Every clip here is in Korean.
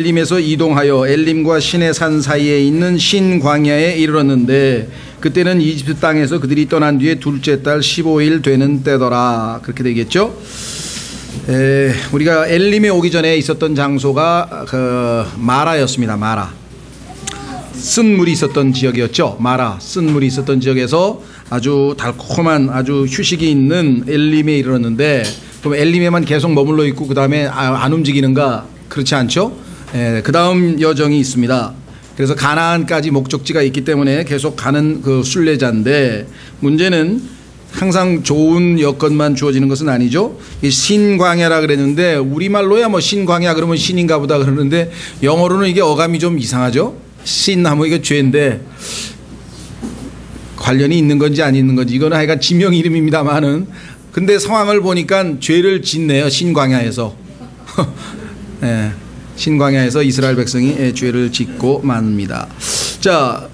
엘림에서 이동하여 엘림과 시내산 사이에 있는 신광야에 이르렀는데 그때는 이집트 땅에서 그들이 떠난 뒤에 둘째 달 15일 되는 때더라. 그렇게 되겠죠. 우리가 엘림에 오기 전에 있었던 장소가 마라였습니다. 마라, 쓴 물이 있었던 지역이었죠. 마라, 쓴 물이 있었던 지역에서 아주 달콤한 아주 휴식이 있는 엘림에 이르렀는데, 그럼 엘림에만 계속 머물러 있고 그 다음에 안 움직이는가? 그렇지 않죠. 그 다음 여정이 있습니다. 그래서 가나안까지 목적지가 있기 때문에 계속 가는 그 순례자인데, 문제는 항상 좋은 여건만 주어지는 것은 아니죠. 이 신광야라 그랬는데 우리말로야 뭐 신광야 그러면 신인가 보다 그러는데 영어로는 이게 어감이 좀 이상하죠. 신하면 이게 죄인데 관련이 있는 건지 안 있는 건지, 이거는 하여간 지명 이름입니다만은, 근데 상황을 보니까 죄를 짓네요. 신광야에서. 네. 신광야에서 이스라엘 백성이 죄를 짓고 맙니다. 자,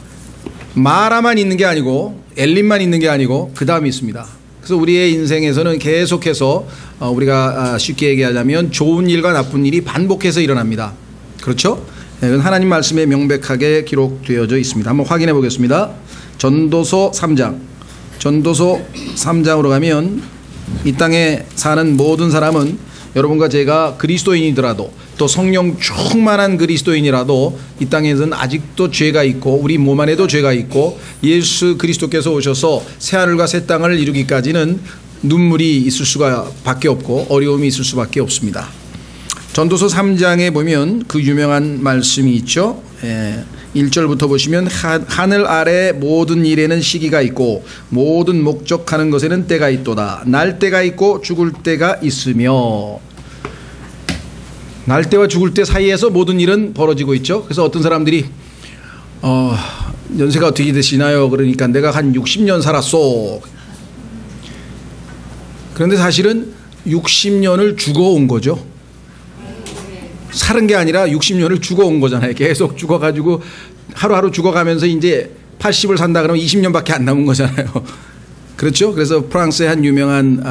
마라만 있는 게 아니고 엘림만 있는 게 아니고 그 다음이 있습니다. 그래서 우리의 인생에서는 계속해서 우리가 쉽게 얘기하자면 좋은 일과 나쁜 일이 반복해서 일어납니다. 그렇죠? 이건 하나님 말씀에 명백하게 기록되어져 있습니다. 한번 확인해 보겠습니다. 전도서 3장. 전도서 3장으로 가면 이 땅에 사는 모든 사람은 여러분과 제가 그리스도인이더라도 또 성령 충만한 그리스도인이라도 이 땅에서는 아직도 죄가 있고 우리 몸 안에도 죄가 있고, 예수 그리스도께서 오셔서 새하늘과 새 땅을 이루기까지는 눈물이 있을 수가 밖에 없고 어려움이 있을 수밖에 없습니다. 전도서 3장에 보면 그 유명한 말씀이 있죠. 1절부터 보시면 하늘 아래 모든 일에는 시기가 있고 모든 목적하는 것에는 때가 있도다. 날 때가 있고 죽을 때가 있으며, 날 때와 죽을 때 사이에서 모든 일은 벌어지고 있죠. 그래서 어떤 사람들이 연세가 어떻게 되시나요? 그러니까 내가 한 60년 살았어. 그런데 사실은 60년을 죽어온 거죠. 사는 게 아니라 60년을 죽어온 거잖아요. 계속 죽어가지고 하루하루 죽어가면서 이제 80을 산다 그러면 20년밖에 안 남은 거잖아요. 그렇죠? 그래서 프랑스의 한 유명한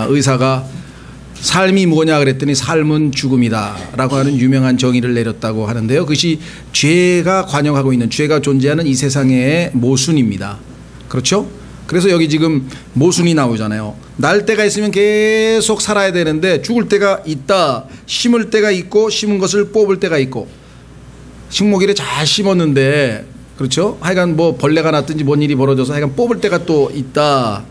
의사가 삶이 뭐냐 그랬더니 삶은 죽음이다 라고 하는 유명한 정의를 내렸다고 하는데요. 그것이 죄가 관영하고 있는, 죄가 존재하는 이 세상의 모순입니다. 그렇죠? 그래서 여기 지금 모순이 나오잖아요. 날 때가 있으면 계속 살아야 되는데 죽을 때가 있다. 심을 때가 있고 심은 것을 뽑을 때가 있고, 식목일에 잘 심었는데 그렇죠? 하여간 뭐 벌레가 났든지 뭔 일이 벌어져서 하여간 뽑을 때가 또 있다.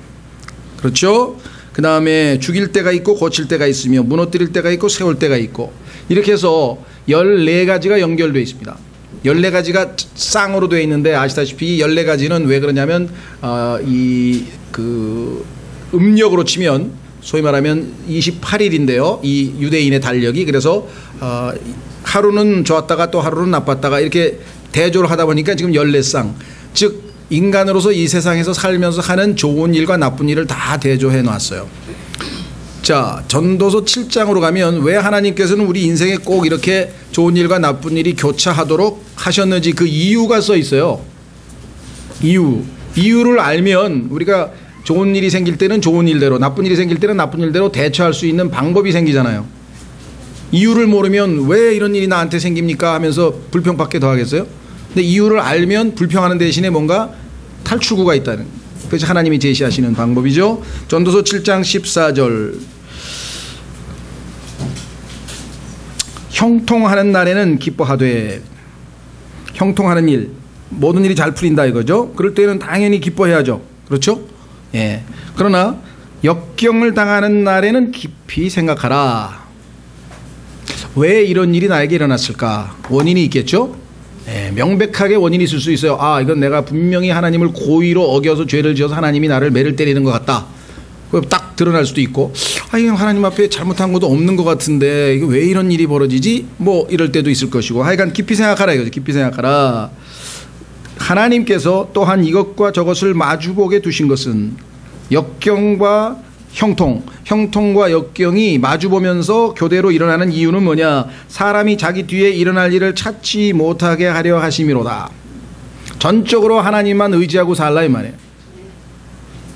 그렇죠? 그 다음에 죽일 때가 있고 고칠 때가 있으며 무너뜨릴 때가 있고 세울 때가 있고, 이렇게 해서 14가지가 연결되어 있습니다. 14가지가 쌍으로 되어 있는데 아시다시피 14가지는 왜 그러냐면 음력으로 치면 소위 말하면 28일인데요. 이 유대인의 달력이. 그래서 하루는 좋았다가 또 하루는 나빴다가 이렇게 대조를 하다 보니까 지금 14쌍, 즉 인간으로서 이 세상에서 살면서 하는 좋은 일과 나쁜 일을 다 대조해 놨어요. 자, 전도서 7장으로 가면 왜 하나님께서는 우리 인생에 꼭 이렇게 좋은 일과 나쁜 일이 교차하도록 하셨는지 그 이유가 써 있어요. 이유를 알면 우리가 좋은 일이 생길 때는 좋은 일대로, 나쁜 일이 생길 때는 나쁜 일대로 대처할 수 있는 방법이 생기잖아요. 이유를 모르면 왜 이런 일이 나한테 생깁니까 하면서 불평밖에 더 하겠어요? 근데 이유를 알면 불평하는 대신에 뭔가 탈출구가 있다는, 그것이 하나님이 제시하시는 방법이죠. 전도서 7장 14절. 형통하는 날에는 기뻐하되, 형통하는 일, 모든 일이 잘 풀린다 이거죠. 그럴 때는 당연히 기뻐해야죠. 그렇죠? 예. 그러나 역경을 당하는 날에는 깊이 생각하라. 왜 이런 일이 나에게 일어났을까? 원인이 있겠죠? 예, 명백하게 원인이 있을 수 있어요. 아, 이건 내가 분명히 하나님을 고의로 어겨서 죄를 지어서 하나님이 나를 매를 때리는 것 같다. 딱 드러날 수도 있고, 아, 이건 하나님 앞에 잘못한 것도 없는 것 같은데 이거 왜 이런 일이 벌어지지? 뭐 이럴 때도 있을 것이고, 하여간 깊이 생각하라 이거죠. 깊이 생각하라. 하나님께서 또한 이것과 저것을 마주보게 두신 것은 역경과 형통과 역경이 마주보면서 교대로 일어나는 이유는 뭐냐? 사람이 자기 뒤에 일어날 일을 찾지 못하게 하려 하심이로다. 전적으로 하나님만 의지하고 살라 이 말이에요.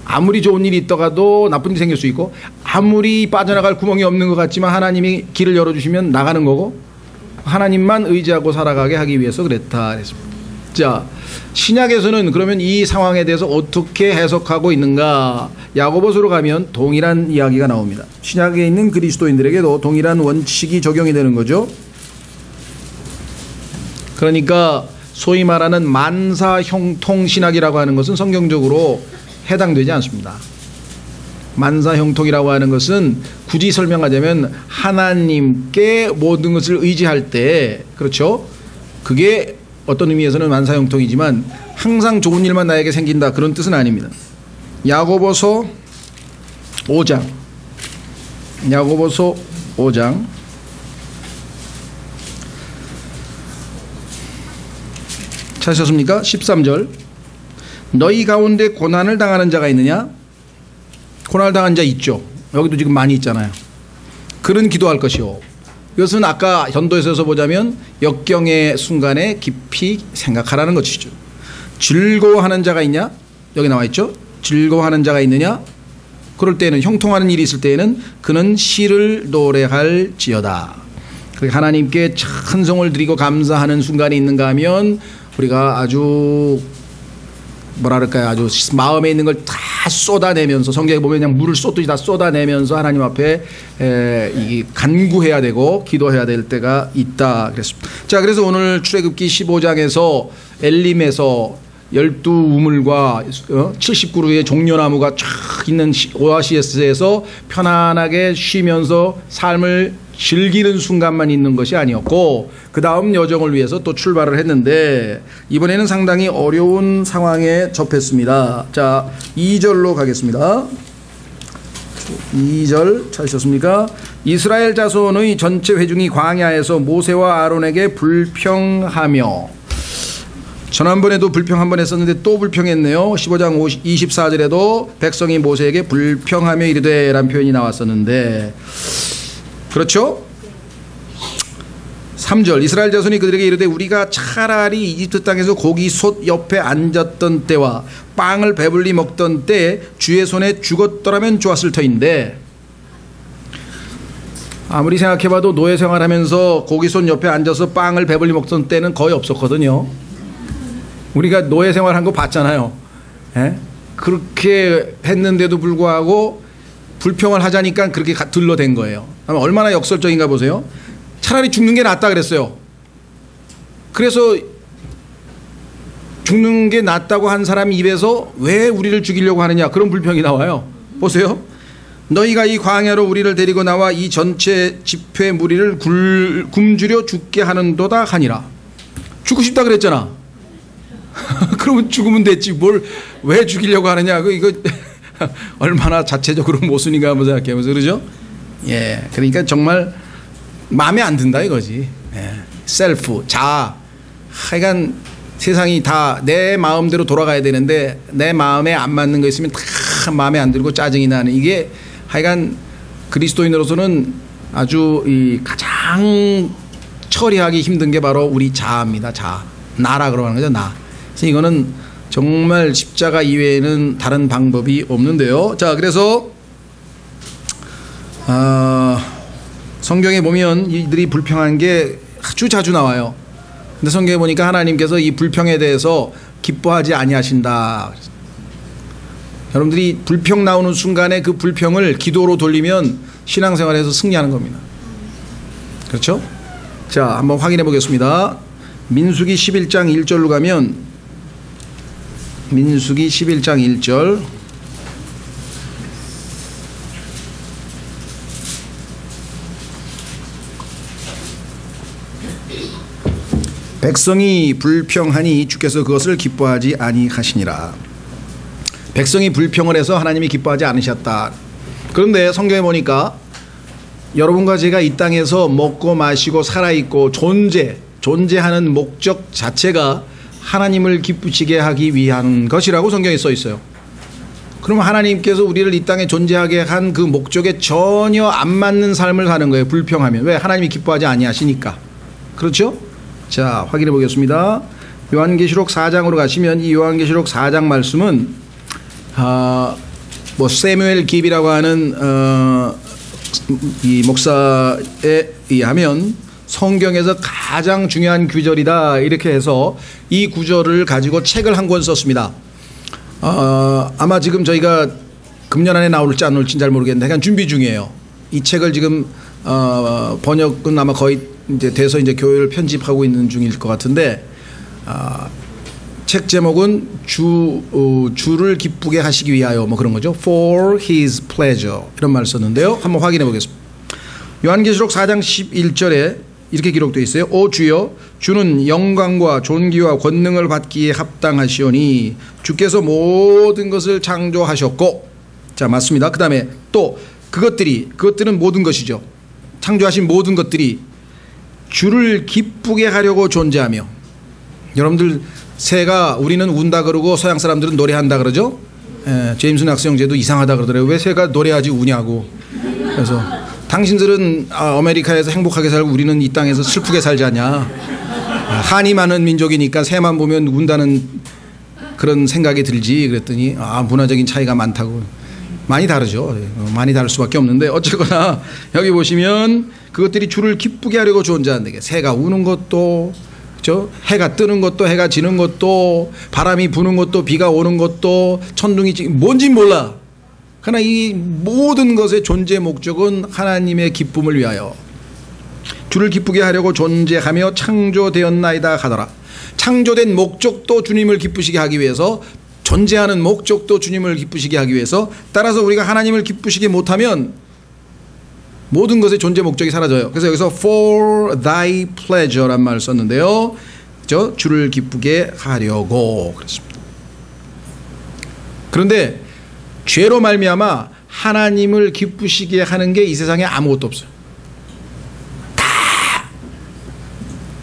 아무리 좋은 일이 있다가도 나쁜 일이 생길 수 있고, 아무리 빠져나갈 구멍이 없는 것 같지만 하나님이 길을 열어주시면 나가는 거고, 하나님만 의지하고 살아가게 하기 위해서 그랬다 그랬습니다. 자, 신약에서는 그러면 이 상황에 대해서 어떻게 해석하고 있는가? 야고보서로 가면 동일한 이야기가 나옵니다. 신약에 있는 그리스도인들에게도 동일한 원칙이 적용이 되는 거죠. 그러니까 소위 말하는 만사형통 신학이라고 하는 것은 성경적으로 해당되지 않습니다. 만사형통이라고 하는 것은 굳이 설명하자면 하나님께 모든 것을 의지할 때, 그렇죠? 그게 어떤 의미에서는 만사형통이지만 항상 좋은 일만 나에게 생긴다, 그런 뜻은 아닙니다. 야고보서 5장 찾으셨습니까? 13절. 너희 가운데 고난을 당하는 자가 있느냐? 고난을 당한 자 있죠. 여기도 지금 많이 있잖아요. 그런 기도할 것이요. 이것은 아까 전도에서 보자면 역경의 순간에 깊이 생각하라는 것이죠. 즐거워하는 자가 있냐? 여기 나와 있죠. 즐거워하는 자가 있느냐? 그럴 때는, 형통하는 일이 있을 때에는 그는 시를 노래할지어다. 하나님께 찬송을 드리고 감사하는 순간이 있는가 하면 우리가 아주 뭐랄까요, 아주 마음에 있는 걸 다 쏟아내면서, 성경에 보면 그냥 물을 쏟듯이 다 쏟아내면서 하나님 앞에 간구해야 되고 기도해야 될 때가 있다 그랬습니다. 자, 그래서 오늘 출애굽기 15장에서 엘림에서 12우물과 70그루의 종려나무가 쫙 있는 오아시스에서 편안하게 쉬면서 삶을 즐기는 순간만 있는 것이 아니었고, 그 다음 여정을 위해서 또 출발을 했는데 이번에는 상당히 어려운 상황에 접했습니다. 자, 2절로 가겠습니다. 2절 찾으셨습니까? 이스라엘 자손의 전체 회중이 광야에서 모세와 아론에게 불평하며, 지난번에도 불평 한번 했었는데 또 불평했네요. 15장 24절에도 백성이 모세에게 불평하며 이르되 라는 표현이 나왔었는데, 그렇죠? 3절. 이스라엘 자손이 그들에게 이르되 우리가 차라리 이집트 땅에서 고기 솥 옆에 앉았던 때와 빵을 배불리 먹던 때 주의 손에 죽었더라면 좋았을 터인데, 아무리 생각해봐도 노예 생활하면서 고기 솥 옆에 앉아서 빵을 배불리 먹던 때는 거의 없었거든요. 우리가 노예 생활한 거 봤잖아요. 에? 그렇게 했는데도 불구하고 불평을 하자니까 그렇게 들러댄 거예요. 얼마나 역설적인가 보세요. 차라리 죽는 게 낫다 그랬어요. 그래서 죽는 게 낫다고 한 사람 입에서 왜 우리를 죽이려고 하느냐, 그런 불평이 나와요. 보세요. 너희가 이 광야로 우리를 데리고 나와 이 전체 집회 무리를 굶주려 죽게 하는도다 하니라. 죽고 싶다 그랬잖아. 그러면 죽으면 됐지 뭘 왜 죽이려고 하느냐. 이거 얼마나 자체적으로 모순인가 한번 생각해보세요. 그러죠? 예, 그러니까 정말 마음에 안 든다 이거지. 예. 셀프, 자아. 하여간 세상이 다 내 마음대로 돌아가야 되는데 내 마음에 안 맞는 거 있으면 다 마음에 안 들고 짜증이 나는, 이게 하여간 그리스도인으로서는 아주 가장 처리하기 힘든 게 바로 우리 자아입니다. 자아. 나라 그러는 거죠. 나. 그래서 이거는 정말 십자가 이외에는 다른 방법이 없는데요. 자, 그래서 성경에 보면 이들이 불평한 게 아주 자주 나와요. 근데 성경에 보니까 하나님께서 이 불평에 대해서 기뻐하지 아니하신다. 여러분들이 불평 나오는 순간에 그 불평을 기도로 돌리면 신앙생활에서 승리하는 겁니다. 그렇죠? 자, 한번 확인해 보겠습니다. 민수기 11장 1절로 가면, 민수기 11장 1절. 백성이 불평하니 주께서 그것을 기뻐하지 아니하시니라. 백성이 불평을 해서 하나님이 기뻐하지 않으셨다. 그런데 성경에 보니까 여러분과 제가 이 땅에서 먹고 마시고 살아있고 존재하는 목적 자체가 하나님을 기쁘시게 하기 위한 것이라고 성경에 써 있어요. 그럼 하나님께서 우리를 이 땅에 존재하게 한 그 목적에 전혀 안 맞는 삶을 사는 거예요. 불평하면. 왜? 하나님이 기뻐하지 아니하시니까. 그렇죠? 자, 확인해 보겠습니다. 요한계시록 4장으로 가시면 이 요한계시록 4장 말씀은 세뮤엘 깁이라고 하는 이 목사에 의하면 성경에서 가장 중요한 구절이다 이렇게 해서 이 구절을 가지고 책을 한 권 썼습니다. 아마 지금 저희가 금년 안에 나올지 안 나올지 잘 모르겠는데 약간 준비 중이에요. 이 책을 지금 번역은 아마 거의 이제 돼서 이제 교회를 편집하고 있는 중일 것 같은데 책 제목은 주를 기쁘게 하시기 위하여 뭐 그런 거죠. For His pleasure 이런 말을 썼는데요. 한번 확인해 보겠습니다. 요한계시록 4장 11절에 이렇게 기록되어 있어요. 오 주여 주는 영광과 존귀와 권능을 받기에 합당하시오니 주께서 모든 것을 창조하셨고 자 맞습니다. 그 다음에 또 그것들은 모든 것이죠. 창조하신 모든 것들이 주를 기쁘게 하려고 존재하며 여러분들 새가 우리는 운다 그러고 서양 사람들은 노래한다 그러죠. 제임스 낙스 형제도 이상하다 그러더라고요. 왜 새가 노래하지 우냐고. 그래서 당신들은 아메리카에서 행복하게 살고 우리는 이 땅에서 슬프게 살지 않냐. 한이 많은 민족이니까 새만 보면 운다는 그런 생각이 들지. 그랬더니 문화적인 차이가 많다고. 많이 다르죠. 많이 다를 수밖에 없는데 어쨌거나 여기 보시면 그것들이 주를 기쁘게 하려고 존재한다. 새가 우는 것도 해가 뜨는 것도 해가 지는 것도 바람이 부는 것도 비가 오는 것도 천둥이 뭔지 몰라. 그러나 이 모든 것의 존재 목적은 하나님의 기쁨을 위하여 주를 기쁘게 하려고 존재하며 창조되었나이다 하더라. 창조된 목적도 주님을 기쁘시게 하기 위해서 존재하는 목적도 주님을 기쁘시게 하기 위해서 따라서 우리가 하나님을 기쁘시게 못하면 모든 것의 존재 목적이 사라져요. 그래서 여기서 for thy pleasure란 말을 썼는데요. 주를 기쁘게 하려고 그랬습니다. 그런데 죄로 말미암아 하나님을 기쁘시게 하는 게 이 세상에 아무것도 없어요. 다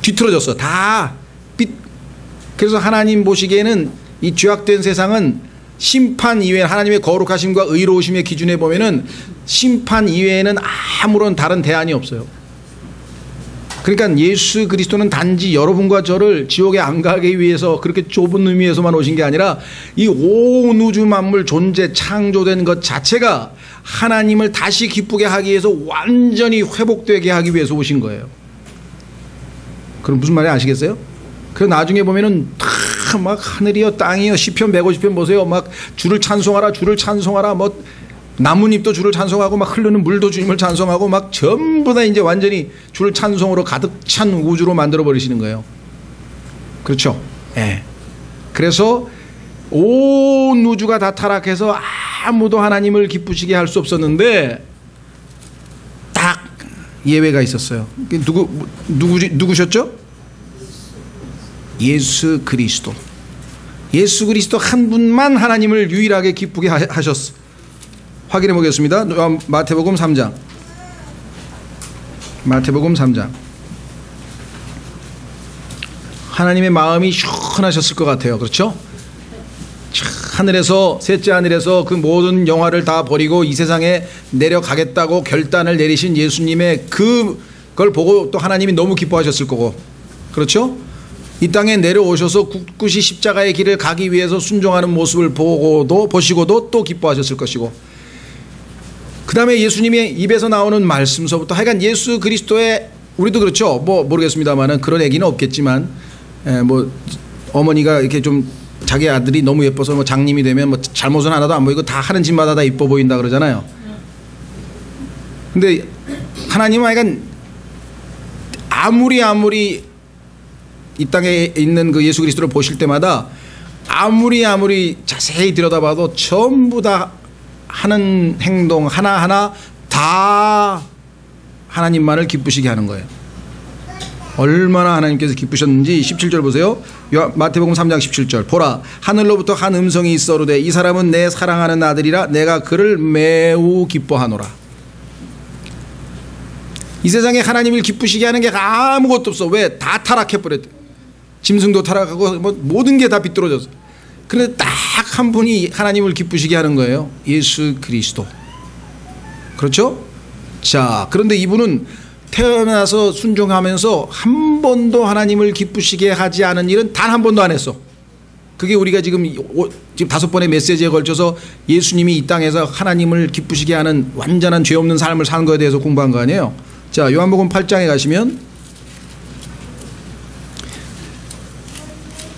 뒤틀어졌어. 다 그래서 하나님 보시기에는 이 죄악된 세상은 심판 이외에 하나님의 거룩하심과 의로우심의 기준에 보면은 심판 이외에는 아무런 다른 대안이 없어요. 그러니까 예수 그리스도는 단지 여러분과 저를 지옥에 안 가기 위해서 그렇게 좁은 의미에서만 오신 게 아니라 이 온 우주 만물 존재 창조된 것 자체가 하나님을 다시 기쁘게 하기 위해서 완전히 회복되게 하기 위해서 오신 거예요. 그럼 무슨 말인지 아시겠어요? 그래서 나중에 보면은 막 하늘이여 땅이여 시편 150편 보세요. 막 주를 찬송하라 주를 찬송하라 뭐 나뭇잎도 주를 찬송하고 막 흐르는 물도 주님을 찬송하고 막 전부 다 이제 완전히 주를 찬송으로 가득 찬 우주로 만들어 버리시는 거예요. 그렇죠? 예. 그래서 온 우주가 다 타락해서 아무도 하나님을 기쁘시게 할 수 없었는데 딱 예외가 있었어요. 누구셨죠? 예수 그리스도. 예수 그리스도 한 분만 하나님을 유일하게 기쁘게 하셨어. 확인해 보겠습니다. 마태복음 3장. 마태복음 3장. 하나님의 마음이 시원하셨을 것 같아요. 그렇죠? 하늘에서 셋째 하늘에서 그 모든 영화를 다 버리고 이 세상에 내려가겠다고 결단을 내리신 예수님의 그걸 보고 또 하나님이 너무 기뻐하셨을 거고. 그렇죠? 이 땅에 내려오셔서 굳굳이 십자가의 길을 가기 위해서 순종하는 모습을 보시고도 또 기뻐하셨을 것이고 그 다음에 예수님의 입에서 나오는 말씀서부터 하여간 예수 그리스도의 우리도 그렇죠. 뭐 모르겠습니다만은 그런 얘기는 없겠지만 뭐 어머니가 이렇게 좀 자기 아들이 너무 예뻐서 뭐 장님이 되면 뭐 잘못은 하나도 안 보이고 다 하는 짓마다 다 이뻐 보인다 그러잖아요. 근데 하나님은 하여간 아무리 이 땅에 있는 그 예수 그리스도를 보실 때마다 아무리 자세히 들여다봐도 전부 다 하는 행동 하나하나 다 하나님만을 기쁘시게 하는 거예요. 얼마나 하나님께서 기쁘셨는지 17절 보세요. 마태복음 3장 17절. 보라 하늘로부터 한 음성이 있어로되 이 사람은 내 사랑하는 아들이라 내가 그를 매우 기뻐하노라. 이 세상에 하나님을 기쁘시게 하는 게 아무것도 없어. 왜? 다 타락해버렸대. 짐승도 타락하고 뭐 모든 게 다 비뚤어졌어. 그런데 딱 한 분이 하나님을 기쁘시게 하는 거예요. 예수 그리스도. 그렇죠? 자, 그런데 이분은 태어나서 순종하면서 한 번도 하나님을 기쁘시게 하지 않은 일은 단 한 번도 안 했어. 그게 우리가 지금 5번의 메시지에 걸쳐서 예수님이 이 땅에서 하나님을 기쁘시게 하는 완전한 죄 없는 삶을 사는 것에 대해서 공부한 거 아니에요. 자, 요한복음 8장에 가시면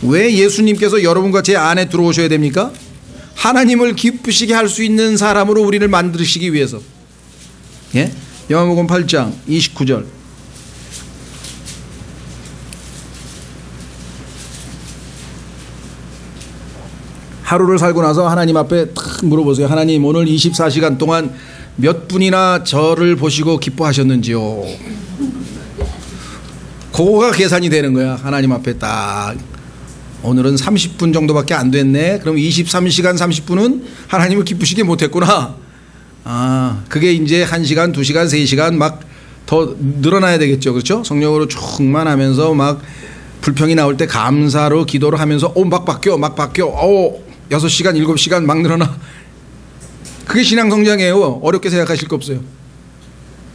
왜 예수님께서 여러분과 제 안에 들어오셔야 됩니까? 하나님을 기쁘시게 할 수 있는 사람으로 우리를 만드시기 위해서. 예? 요한복음 8장 29절. 하루를 살고 나서 하나님 앞에 탁 물어보세요. 하나님, 오늘 24시간 동안 몇 분이나 저를 보시고 기뻐하셨는지요? 그거가 계산이 되는 거야. 하나님 앞에 딱. 오늘은 30분 정도밖에 안 됐네. 그럼 23시간 30분은 하나님을 기쁘시게 못했구나. 아, 그게 이제 1시간, 2시간, 3시간 막 더 늘어나야 되겠죠. 그렇죠? 성령으로 충만하면서 막 불평이 나올 때 감사로 기도를 하면서 막 바뀌어. 6시간, 7시간 막 늘어나. 그게 신앙 성장이에요. 어렵게 생각하실 거 없어요.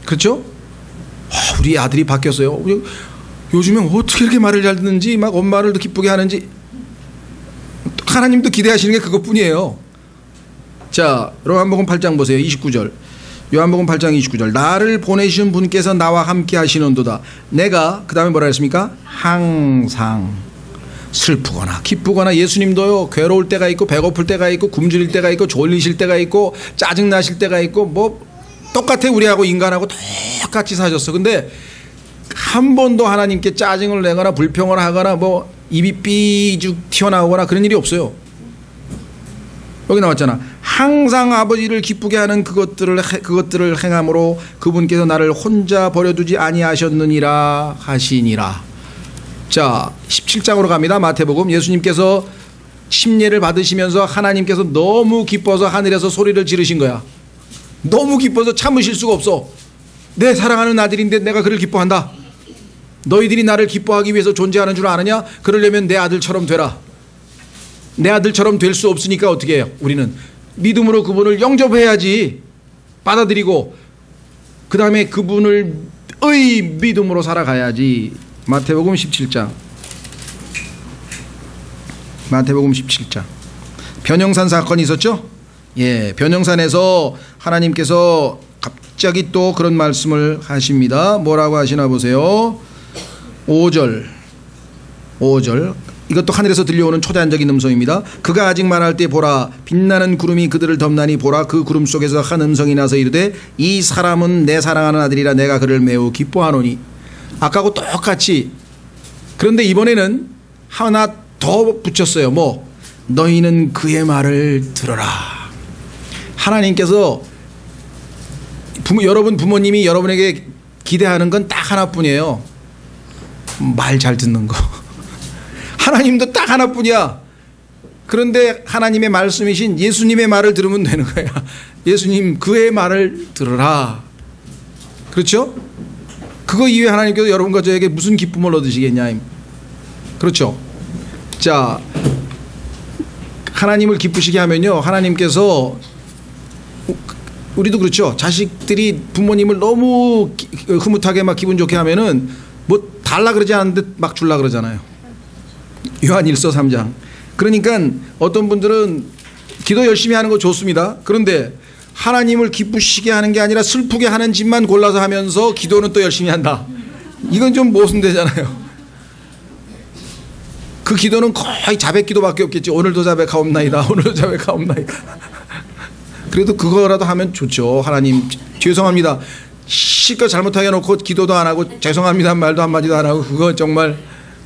그렇죠? 우리 아들이 바뀌었어요. 요즘엔 어떻게 이렇게 말을 잘 듣는지, 막 엄마를 더 기쁘게 하는지. 하나님도 기대하시는 게 그것뿐이에요. 자, 요한복음 8장 보세요. 29절. 요한복음 8장 29절. 나를 보내신 분께서 나와 함께 하시는도다. 내가, 그 다음에 뭐라 했습니까? 항상 슬프거나 기쁘거나. 예수님도요, 괴로울 때가 있고 배고플 때가 있고 굶주릴 때가 있고 졸리실 때가 있고 짜증나실 때가 있고 뭐 똑같아. 우리하고 인간하고 똑같이 사셨어. 근데 한 번도 하나님께 짜증을 내거나 불평을 하거나 뭐 입이 삐죽 튀어나오거나 그런 일이 없어요. 여기 나왔잖아. 항상 아버지를 기쁘게 하는 그것들을 행함으로 그분께서 나를 혼자 버려두지 아니하셨느니라 하시니라. 자, 17장으로 갑니다. 마태복음. 예수님께서 침례를 받으시면서 하나님께서 너무 기뻐서 하늘에서 소리를 지르신 거야. 너무 기뻐서 참으실 수가 없어. 내 사랑하는 아들인데 내가 그를 기뻐한다. 너희들이 나를 기뻐하기 위해서 존재하는 줄 아느냐? 그러려면 내 아들처럼 되라. 내 아들처럼 될 수 없으니까 어떻게 해요? 우리는 믿음으로 그분을 영접해야지. 받아들이고 그 다음에 그분을 믿음으로 살아가야지. 마태복음 17장. 마태복음 17장. 변형산 사건이 있었죠? 예, 변형산에서 하나님께서 갑자기 또 그런 말씀을 하십니다. 뭐라고 하시나 보세요. 5절. 이것도 하늘에서 들려오는 초자연적인 음성입니다. 그가 아직 말할 때 보라, 빛나는 구름이 그들을 덮나니 보라, 그 구름 속에서 한 음성이 나서 이르되 이 사람은 내 사랑하는 아들이라 내가 그를 매우 기뻐하노니. 아까하고 똑같이. 그런데 이번에는 하나 더 붙였어요. 뭐? 너희는 그의 말을 들어라. 하나님께서 여러분 부모님이 여러분에게 기대하는 건 딱 하나뿐이에요. 말 잘 듣는 거. 하나님도 딱 하나뿐이야. 그런데 하나님의 말씀이신 예수님의 말을 들으면 되는 거야. 예수님 그의 말을 들으라. 그렇죠? 그거 이외에 하나님께서 여러분과 저에게 무슨 기쁨을 얻으시겠냐. 그렇죠? 자, 하나님을 기쁘시게 하면요, 하나님께서, 우리도 그렇죠. 자식들이 부모님을 너무 흐뭇하게 막 기분 좋게 하면은 뭐 달라 그러지 않는데 막 줄라 그러잖아요. 요한 1서 3장. 그러니까 어떤 분들은 기도 열심히 하는 거 좋습니다. 그런데 하나님을 기쁘시게 하는 게 아니라 슬프게 하는 짓만 골라서 하면서 기도는 또 열심히 한다. 이건 좀 모순되잖아요. 그 기도는 거의 자백 기도밖에 없겠지. 오늘도 자백하옵나이다. 오늘도 자백하옵나이다. 그래도 그거라도 하면 좋죠. 하나님 죄송합니다. 실컷 잘못하게 해놓고 기도도 안 하고 죄송합니다 말도 한마디도 안 하고 그거 정말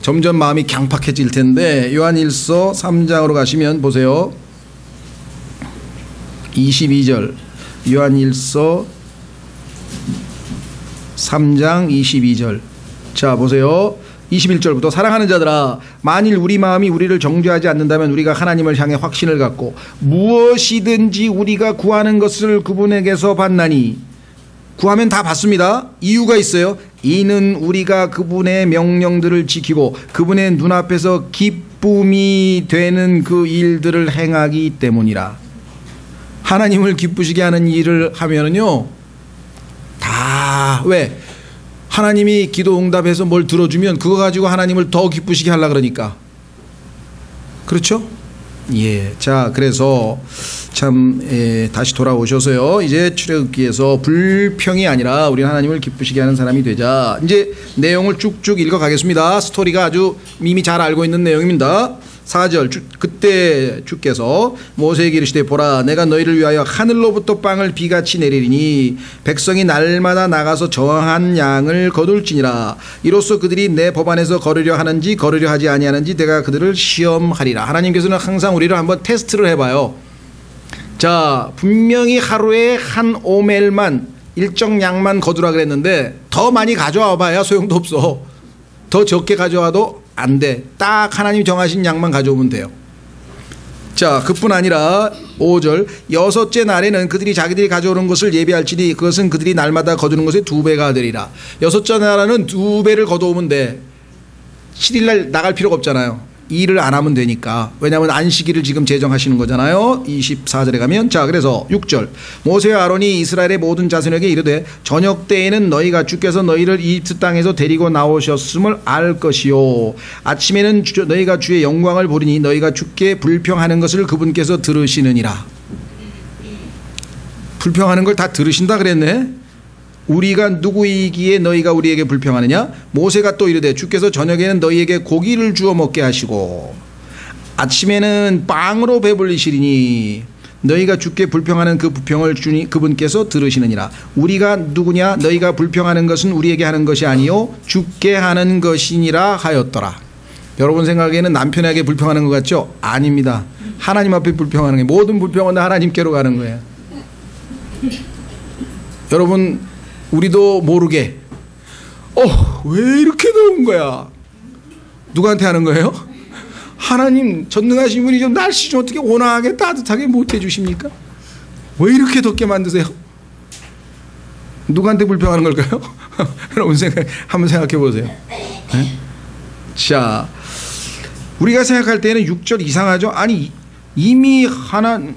점점 마음이 강팍해질 텐데. 요한 1서 3장으로 가시면 보세요. 22절. 요한 1서 3장 22절. 자 보세요. 21절부터 사랑하는 자들아, 만일 우리 마음이 우리를 정죄하지 않는다면 우리가 하나님을 향해 확신을 갖고 무엇이든지 우리가 구하는 것을 그분에게서 받나니. 구하면 다 받습니다. 이유가 있어요. 이는 우리가 그분의 명령들을 지키고 그분의 눈앞에서 기쁨이 되는 그 일들을 행하기 때문이라. 하나님을 기쁘시게 하는 일을 하면은요, 다 왜? 하나님이 기도 응답해서 뭘 들어주면 그거 가지고 하나님을 더 기쁘시게 하려고 그러니까. 그렇죠? 예. 자, 그래서 참 다시 돌아오셔서요. 이제 출애굽기에서 불평이 아니라 우리 하나님을 기쁘시게 하는 사람이 되자. 이제 내용을 쭉쭉 읽어 가겠습니다. 스토리가 아주 이미 잘 알고 있는 내용입니다. 4절 그때 주께서 모세에게 이르시되 보라 내가 너희를 위하여 하늘로부터 빵을 비같이 내리리니 백성이 날마다 나가서 정한 양을 거둘지니라. 이로써 그들이 내 법안에서 걸으려 하는지 걸으려 하지 아니하는지 내가 그들을 시험하리라. 하나님께서는 항상 우리를 한번 테스트를 해봐요. 자, 분명히 하루에 한 오멜만 일정 양만 거두라 그랬는데 더 많이 가져와 봐야 소용도 없어. 더 적게 가져와도 안 돼. 딱 하나님 정하신 양만 가져오면 돼요. 자, 그뿐 아니라 5절 여섯째 날에는 그들이 자기들이 가져오는 것을 예비할지니 그것은 그들이 날마다 거두는 것의 2배가 되리라. 여섯째 날에는 2배를 거두오면 돼. 7일날 나갈 필요가 없잖아요. 일을 안 하면 되니까. 왜냐하면 안식일을 지금 제정하시는 거잖아요. 24절에 가면 자, 그래서 6절 모세와 아론이 이스라엘의 모든 자손에게 이르되 저녁 때에는 너희가 주께서 너희를 이집트 땅에서 데리고 나오셨음을 알 것이요 아침에는 너희가 주의 영광을 보리니 너희가 주께 불평하는 것을 그분께서 들으시느니라. 불평하는 걸 다 들으신다 그랬네. 우리가 누구이기에 너희가 우리에게 불평하느냐? 모세가 또 이르되 주께서 저녁에는 너희에게 고기를 주어 먹게 하시고 아침에는 빵으로 배불리시리니 너희가 주께 불평하는 그 불평을 주니 그분께서 들으시느니라. 우리가 누구냐? 너희가 불평하는 것은 우리에게 하는 것이 아니요 주께 하는 것이니라 하였더라. 여러분 생각에는 남편에게 불평하는 것 같죠? 아닙니다. 하나님 앞에 불평하는 게 모든 불평은 다 하나님께로 가는 거예요. 여러분 우리도 모르게 왜 이렇게 더운 거야? 누구한테 하는 거예요? 하나님 전능하신 분이 좀 날씨 좀 어떻게 온화하게 따뜻하게 못 해주십니까? 왜 이렇게 덥게 만드세요? 누구한테 불평하는 걸까요? 여러분 한번 생각해 보세요. 네? 자, 우리가 생각할 때는 6절 이상하죠? 아니 이미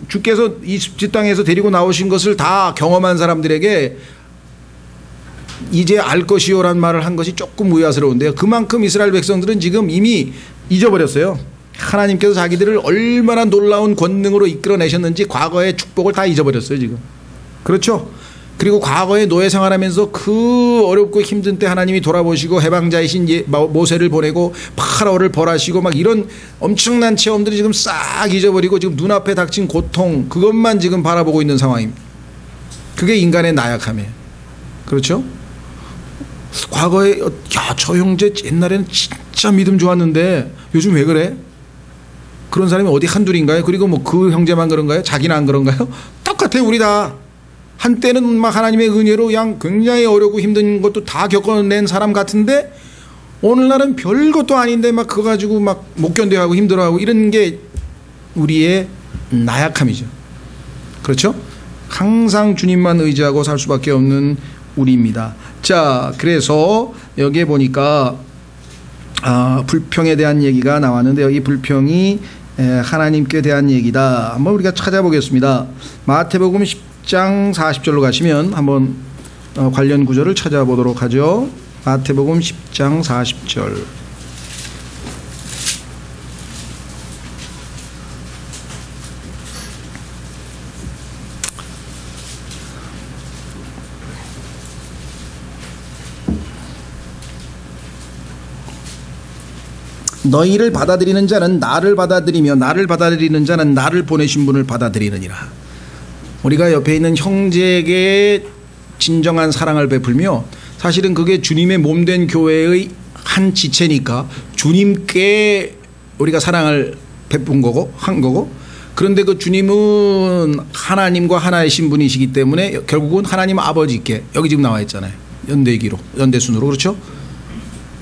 주께서 이 땅에서 데리고 나오신 것을 다 경험한 사람들에게 이제 알 것이요라는 말을 한 것이 조금 의아스러운데요. 그만큼 이스라엘 백성들은 지금 이미 잊어버렸어요. 하나님께서 자기들을 얼마나 놀라운 권능으로 이끌어내셨는지 과거의 축복을 다 잊어버렸어요 지금. 그렇죠? 그리고 과거에 노예 생활하면서 그 어렵고 힘든 때 하나님이 돌아보시고 해방자이신 모세를 보내고 파라오를 벌하시고 막 이런 엄청난 체험들이 지금 싹 잊어버리고 지금 눈앞에 닥친 고통 그것만 지금 바라보고 있는 상황입니다. 그게 인간의 나약함이에요. 그렇죠? 과거에 저 형제 옛날에는 진짜 믿음 좋았는데 요즘 왜 그래? 그런 사람이 어디 한둘인가요? 그리고 뭐 그 형제만 그런가요? 자기는 안 그런가요? 똑같아요. 우리 다 한때는 막 하나님의 은혜로 그냥 굉장히 어렵고 힘든 것도 다 겪어낸 사람 같은데 오늘날은 별것도 아닌데 막 그거 가지고 막 못 견뎌하고 힘들어하고 이런 게 우리의 나약함이죠. 그렇죠? 항상 주님만 의지하고 살 수밖에 없는 우리입니다. 자, 그래서 여기에 보니까 불평에 대한 얘기가 나왔는데 여기 불평이 하나님께 대한 얘기다. 한번 우리가 찾아보겠습니다. 마태복음 10장 40절로 가시면 한번 관련 구절을 찾아보도록 하죠. 마태복음 10장 40절. 너희를 받아들이는 자는 나를 받아들이며 나를 받아들이는 자는 나를 보내신 분을 받아들이느니라. 우리가 옆에 있는 형제에게 진정한 사랑을 베풀며 사실은 그게 주님의 몸된 교회의 한 지체니까 주님께 우리가 사랑을 베푼 거고 한 거고 그런데 그 주님은 하나님과 하나의 신분이시기 때문에 결국은 하나님 아버지께 여기 지금 나와 있잖아요. 연대기로 연대순으로 그렇죠?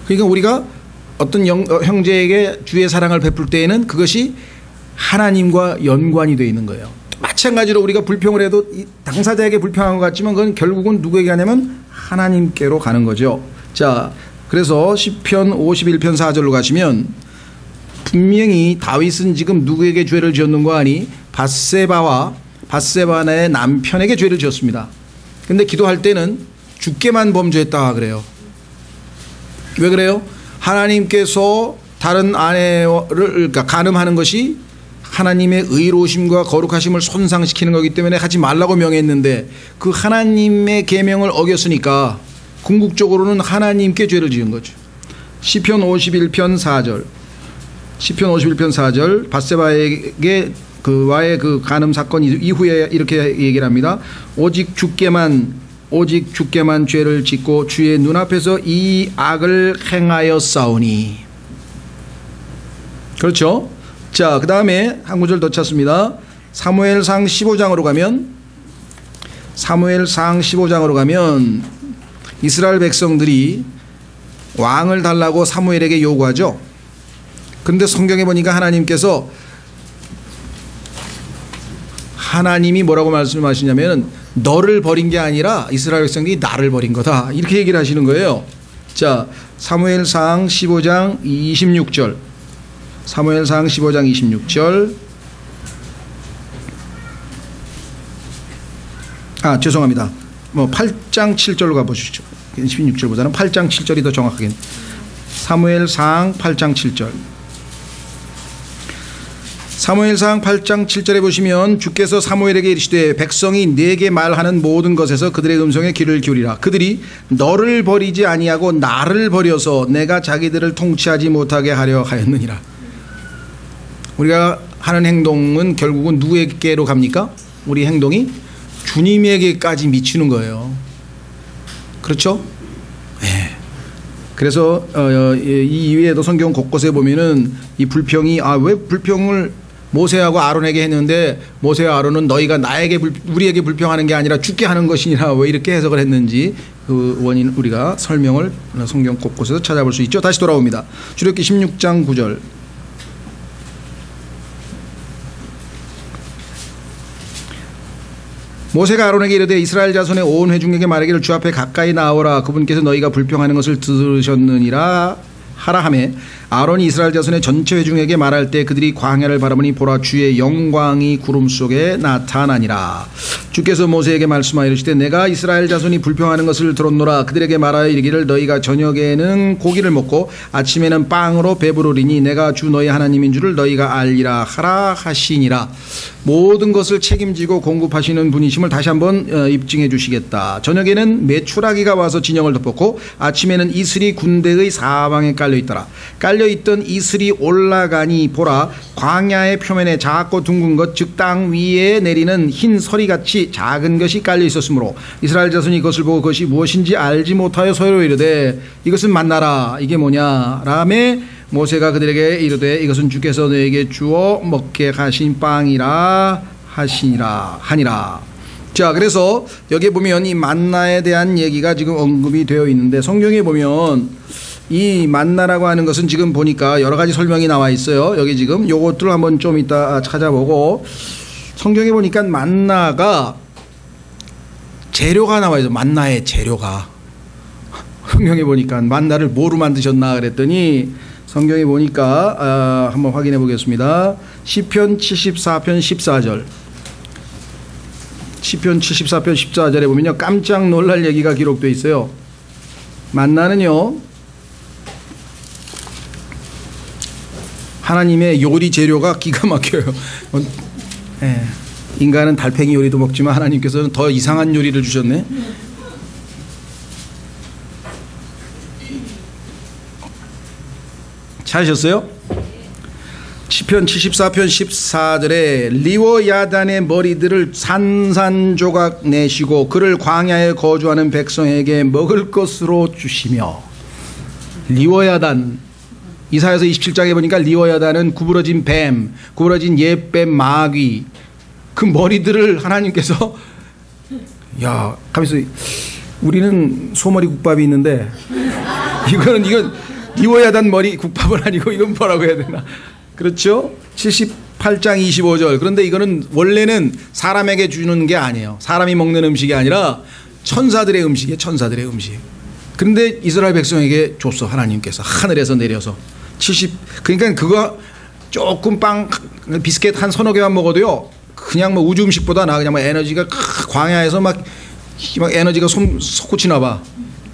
그러니까 우리가 어떤 형제에게 주의 사랑을 베풀 때에는 그것이 하나님과 연관이 되어 있는 거예요. 마찬가지로 우리가 불평을 해도 당사자에게 불평한 것 같지만 그건 결국은 누구에게 하냐면 하나님께로 가는 거죠. 자, 그래서 시편 51편 4절로 가시면 분명히 다윗은 지금 누구에게 죄를 지었는 거 아니? 밧세바의 남편에게 죄를 지었습니다. 근데 기도할 때는 주께만 범죄했다 그래요. 왜 그래요? 하나님께서 다른 아내를 그러니까 간음하는 것이 하나님의 의로우심과 거룩하심을 손상시키는 거기 때문에 하지 말라고 명했는데 그 하나님의 계명을 어겼으니까 궁극적으로는 하나님께 죄를 지은 거죠. 시편 51편 4절. 시편 51편 4절. 밧세바에게 그와의 그 간음 사건 이후에 이렇게 얘기를 합니다. 오직 주께만 죄를 짓고 주의 눈앞에서 이 악을 행하여 싸우니. 그렇죠? 자, 그 다음에 한 구절 더 찾습니다. 사무엘상 15장으로 가면 이스라엘 백성들이 왕을 달라고 사무엘에게 요구하죠. 근데 성경에 보니까 하나님이 뭐라고 말씀하시냐면 너를 버린 게 아니라 이스라엘 백성들이 나를 버린 거다, 이렇게 얘기를 하시는 거예요. 자, 사무엘상 15장 26절. 사무엘상 15장 26절. 죄송합니다. 8장 7절로 가보시죠. 26절보다는 8장 7절이 더 정확하게. 사무엘상 8장 7절. 사무엘상 8장 7절에 보시면 주께서 사무엘에게 이르시되 백성이 내게 말하는 모든 것에서 그들의 음성에 귀를 기울이라. 그들이 너를 버리지 아니하고 나를 버려서 내가 자기들을 통치하지 못하게 하려 하였느니라. 우리가 하는 행동은 결국은 누구에게로 갑니까? 우리 행동이 주님에게까지 미치는 거예요. 그렇죠? 네. 그래서 이 이외에도 성경 곳곳에 보면은 이 불평이 왜 불평을 모세하고 아론에게 했는데 모세와 아론은 너희가 우리에게 불평하는 게 아니라 죽게 하는 것이니라 왜 이렇게 해석을 했는지 그 원인 우리가 설명을 성경 곳곳에서 찾아볼 수 있죠. 다시 돌아옵니다. 출애굽기 16장 9절. 모세가 아론에게 이르되 이스라엘 자손의 온 회중에게 말하기를 주 앞에 가까이 나오라. 그분께서 너희가 불평하는 것을 들으셨느니라 하라 하매 아론이 이스라엘 자손의 전체 회중에게 말할 때 그들이 광야를 바라보니 보라 주의 영광이 구름 속에 나타나니라. 주께서 모세에게 말씀하여 이르시되 내가 이스라엘 자손이 불평하는 것을 들었노라. 그들에게 말하여 이르기를 너희가 저녁에는 고기를 먹고 아침에는 빵으로 배부르리니 내가 주 너희 하나님인 줄을 너희가 알리라 하라 하시니라. 모든 것을 책임지고 공급하시는 분이심을 다시 한번 입증해 주시겠다. 저녁에는 메추라기가 와서 진영을 덮었고 아침에는 이슬이 군대의 사방에 깔려있더라. 깔려있던 이슬이 올라가니 보라 광야의 표면에 작고 둥근 것 즉 땅 위에 내리는 흰 서리같이 작은 것이 깔려 있었으므로 이스라엘 자손이 그것을 보고 그것이 무엇인지 알지 못하여 서로 이르되 이것은 만나라. 이게 뭐냐 라매 모세가 그들에게 이르되 이것은 주께서 너에게 주어 먹게 하신 빵이라 하니라. 자, 그래서 여기 보면 이 만나에 대한 얘기가 지금 언급이 되어 있는데 성경에 보면 이 만나라고 하는 것은 지금 보니까 여러 가지 설명이 나와 있어요. 여기 지금 요것들 한번 좀 이따 찾아보고 성경에 보니까 만나가 재료가 나와 있어요. 만나의 재료가. 성경에 보니까 만나를 뭐로 만드셨나 그랬더니 성경에 보니까 한번 확인해 보겠습니다. 시편 74편 14절. 시편 74편 14절에 보면요 깜짝 놀랄 얘기가 기록되어 있어요. 만나는요 하나님의 요리 재료가 기가 막혀요. 인간은 달팽이 요리도 먹지만 하나님께서는 더 이상한 요리를 주셨네. 찾으셨어요? 시편 74편 14절에 리워야단의 머리들을 산산조각 내시고 그를 광야에 거주하는 백성에게 먹을 것으로 주시며. 리워야단, 이사야서 27장에 보니까 리워야단은 구부러진 뱀, 구부러진 옛뱀 마귀, 그 머리들을 하나님께서 가면서 우리는 소머리 국밥이 있는데 이건 리워야단 머리 국밥은 아니고 이건 뭐라고 해야 되나? 그렇죠? 78장 25절. 그런데 이거는 원래는 사람에게 주는 게 아니에요. 사람이 먹는 음식이 아니라 천사들의 음식이에요. 천사들의 음식. 그런데 이스라엘 백성에게 줬어. 하나님께서 하늘에서 내려서 그러니까 그거 조금 빵 비스켓 한 서너 개만 먹어도요 그냥 우주 음식보다 나 그냥 에너지가 광야에서 막 에너지가 솟구치나 봐.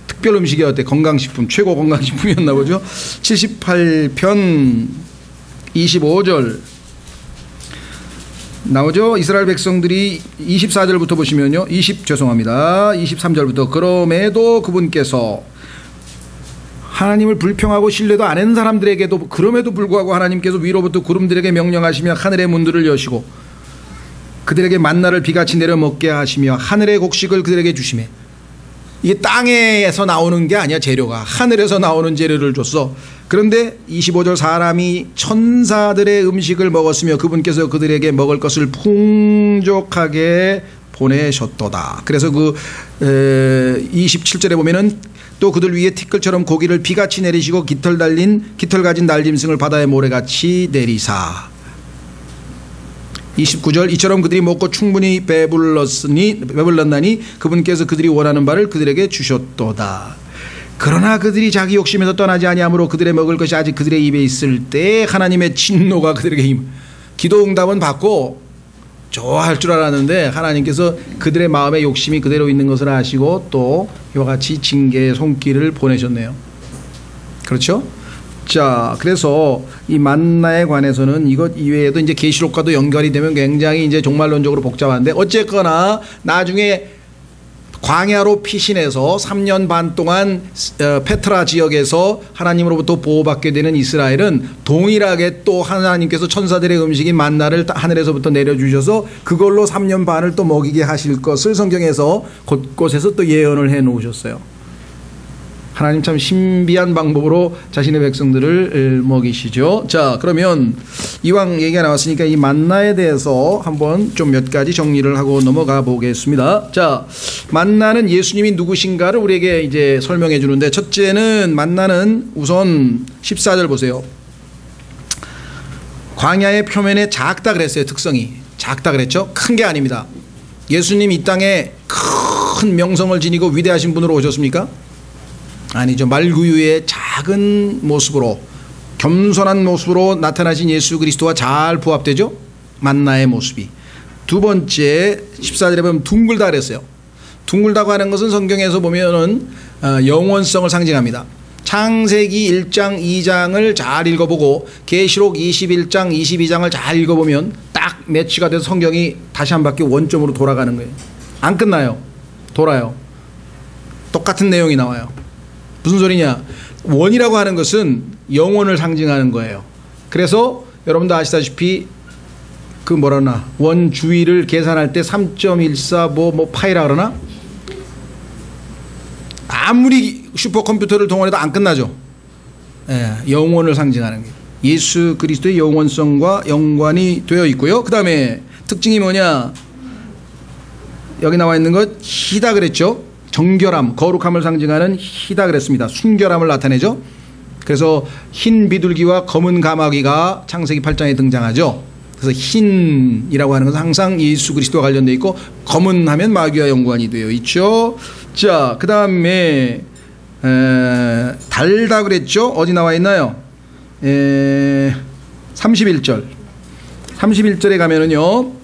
특별 음식이었대. 건강식품, 최고 건강식품이었나 보죠. 78편 25절. 나오죠? 이스라엘 백성들이 24절부터 보시면요. 23절부터 그럼에도 그분께서 하나님을 불평하고 신뢰도 안 한 사람들에게도 그럼에도 불구하고 하나님께서 위로부터 구름들에게 명령하시며 하늘의 문들을 여시고 그들에게 만나를 비같이 내려 먹게 하시며 하늘의 곡식을 그들에게 주시매. 이게 땅에서 나오는 게 아니야. 재료가 하늘에서 나오는 재료를 줬어. 그런데 25절 사람이 천사들의 음식을 먹었으며 그분께서 그들에게 먹을 것을 풍족하게 보내셨도다. 그래서 그 27절에 보면은 또 그들 위에 티끌처럼 고기를 비같이 내리시고 깃털 가진 날짐승을 바다의 모래같이 내리사. 29절 이처럼 그들이 먹고 충분히 배불렀나니 그분께서 그들이 원하는 바를 그들에게 주셨도다. 그러나 그들이 자기 욕심에서 떠나지 아니하므로 그들의 먹을 것이 아직 그들의 입에 있을 때 하나님의 진노가 그들에게 기도 응답은 받고 좋아할 줄 알았는데 하나님께서 그들의 마음의 욕심이 그대로 있는 것을 아시고 또 이와 같이 징계의 손길을 보내셨네요. 그렇죠? 자, 그래서 이 만나에 관해서는 이것 이외에도 이제 계시록과도 연결이 되면 굉장히 이제 종말론적으로 복잡한데 어쨌거나 나중에 광야로 피신해서 3년 반 동안 페트라 지역에서 하나님으로부터 보호받게 되는 이스라엘은 동일하게 또 하나님께서 천사들의 음식인 만나를 하늘에서부터 내려주셔서 그걸로 3년 반을 또 먹이게 하실 것을 성경에서 곳곳에서 또 예언을 해 놓으셨어요. 하나님 참 신비한 방법으로 자신의 백성들을 먹이시죠. 자, 그러면 이왕 얘기가 나왔으니까 이 만나에 대해서 한번 좀 몇 가지 정리를 하고 넘어가 보겠습니다. 자, 만나는 예수님이 누구신가를 우리에게 이제 설명해 주는데 첫째는 만나는 우선 14절 보세요. 광야의 표면에 작다 그랬어요. 특성이 작다 그랬죠. 큰 게 아닙니다. 예수님 이 땅에 큰 명성을 지니고 위대하신 분으로 오셨습니까? 아니죠. 말구유의 작은 모습으로 겸손한 모습으로 나타나신 예수 그리스도와 잘 부합되죠. 만나의 모습이. 두 번째 14절에 보면 둥글다 그랬어요. 둥글다고 하는 것은 성경에서 보면은 영원성을 상징합니다. 창세기 1장 2장을 잘 읽어보고 계시록 21장 22장을 잘 읽어보면 딱 매치가 돼서 성경이 다시 한 바퀴 원점으로 돌아가는 거예요. 안 끝나요. 돌아요. 똑같은 내용이 나와요. 무슨 소리냐? 원이라고 하는 것은 영원을 상징하는 거예요. 그래서 여러분도 아시다시피 그 뭐라나 원 주위를 계산할 때 3.14 뭐 파이라 그러나 아무리 슈퍼컴퓨터를 동원해도 안 끝나죠. 예, 영원을 상징하는 게 예수 그리스도의 영원성과 연관이 되어 있고요. 그 다음에 특징이 뭐냐? 여기 나와 있는 것 희다 그랬죠. 정결함, 거룩함을 상징하는 희다 그랬습니다. 순결함을 나타내죠. 그래서 흰 비둘기와 검은 가마귀가 창세기 8장에 등장하죠. 그래서 흰이라고 하는 것은 항상 예수 그리스도와 관련되어 있고 검은 하면 마귀와 연관이 되어 있죠. 자, 그 다음에 달다 그랬죠. 어디 나와 있나요? 31절에 가면은요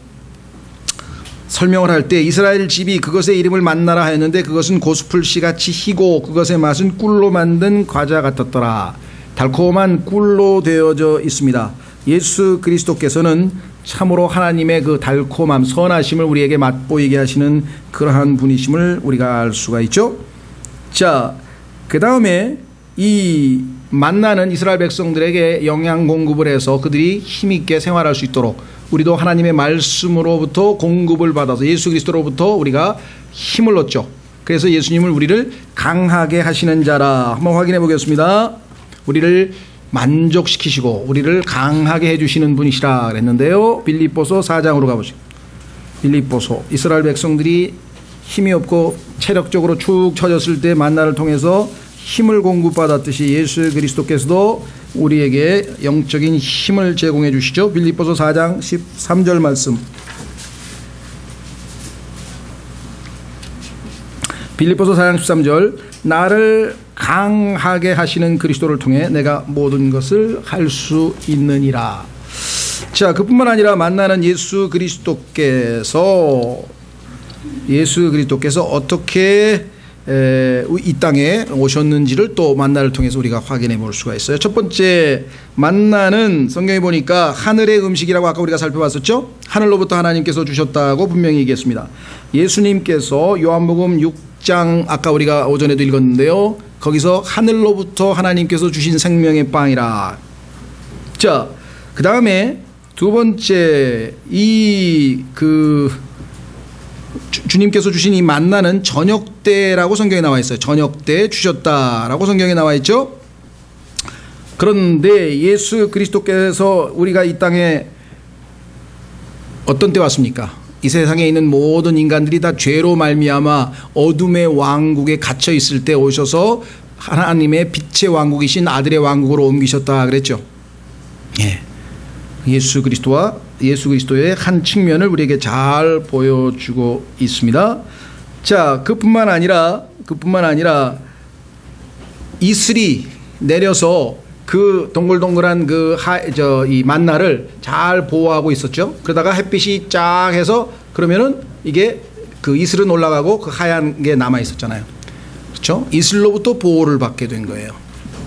설명을 할 때 이스라엘 집이 그것의 이름을 만나라 하였는데 그것은 고스풀씨같이 희고 그것의 맛은 꿀로 만든 과자 같았더라. 달콤한 꿀로 되어져 있습니다. 예수 그리스도께서는 참으로 하나님의 그 달콤함 선하심을 우리에게 맛보이게 하시는 그러한 분이심을 우리가 알 수가 있죠. 자, 그 다음에 이 만나는 이스라엘 백성들에게 영양 공급을 해서 그들이 힘있게 생활할 수 있도록 우리도 하나님의 말씀으로부터 공급을 받아서 예수 그리스도로부터 우리가 힘을 얻죠. 그래서 예수님을 우리를 강하게 하시는 자라. 한번 확인해 보겠습니다. 우리를 만족시키시고 우리를 강하게 해주시는 분이시라 그랬는데요. 빌립보서 4장으로 가보시죠. 빌립보서 이스라엘 백성들이 힘이 없고 체력적으로 축 처졌을 때 만나를 통해서 힘을 공급받았듯이 예수 그리스도께서도 우리에게 영적인 힘을 제공해 주시죠. 빌립보서 4장 13절 말씀. 빌립보서 4장 13절 나를 강하게 하시는 그리스도를 통해 내가 모든 것을 할 수 있느니라. 자, 그뿐만 아니라 만나는 예수 그리스도께서 어떻게 이 땅에 오셨는지를 또 만나를 통해서 우리가 확인해 볼 수가 있어요. 첫 번째 만나는 성경에 보니까 하늘의 음식이라고 아까 우리가 살펴봤었죠. 하늘로부터 하나님께서 주셨다고 분명히 얘기했습니다. 예수님께서 요한복음 6장 아까 우리가 오전에도 읽었는데요. 거기서 하늘로부터 하나님께서 주신 생명의 빵이라. 자, 그 다음에 두 번째 주님께서 주신 이 만나는 저녁 때라고 성경에 나와 있어요. 저녁 때 주셨다라고 성경에 나와 있죠. 그런데 예수 그리스도께서 우리가 이 땅에 어떤 때 왔습니까? 이 세상에 있는 모든 인간들이 다 죄로 말미암아 어둠의 왕국에 갇혀 있을 때 오셔서 하나님의 빛의 왕국이신 아들의 왕국으로 옮기셨다 그랬죠. 예. 예수 그리스도의 한 측면을 우리에게 잘 보여주고 있습니다. 자, 그뿐만 아니라 이슬이 내려서 그 동글동글한 이 만나를 잘 보호하고 있었죠. 그러다가 햇빛이 쫙 해서 그러면은 이게 그 이슬은 올라가고 그 하얀 게 남아 있었잖아요. 그렇죠? 이슬로부터 보호를 받게 된 거예요.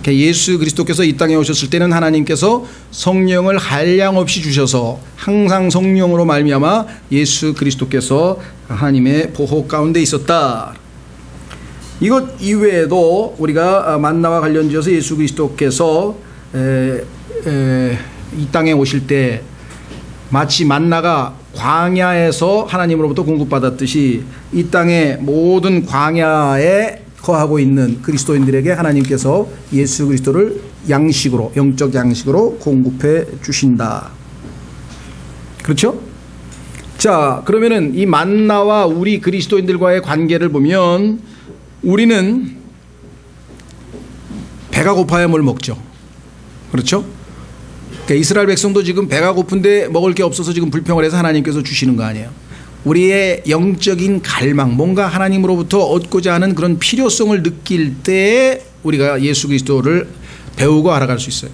예수 그리스도께서 이 땅에 오셨을 때는 하나님께서 성령을 한량없이 주셔서 항상 성령으로 말미암아 예수 그리스도께서 하나님의 보호 가운데 있었다. 이것 이외에도 우리가 만나와 관련지어서 예수 그리스도께서 이 땅에 오실 때 마치 만나가 광야에서 하나님으로부터 공급받았듯이 이 땅의 모든 광야에 거하고 있는 그리스도인들에게 하나님께서 예수 그리스도를 양식으로, 영적 양식으로 공급해 주신다. 그렇죠? 자, 그러면은 이 만나와 우리 그리스도인들과의 관계를 보면 우리는 배가 고파야 뭘 먹죠. 그렇죠? 그러니까 이스라엘 백성도 지금 배가 고픈데 먹을 게 없어서 지금 불평을 해서 하나님께서 주시는 거 아니에요. 우리의 영적인 갈망, 뭔가 하나님으로부터 얻고자 하는 그런 필요성을 느낄 때 우리가 예수 그리스도를 배우고 알아갈 수 있어요.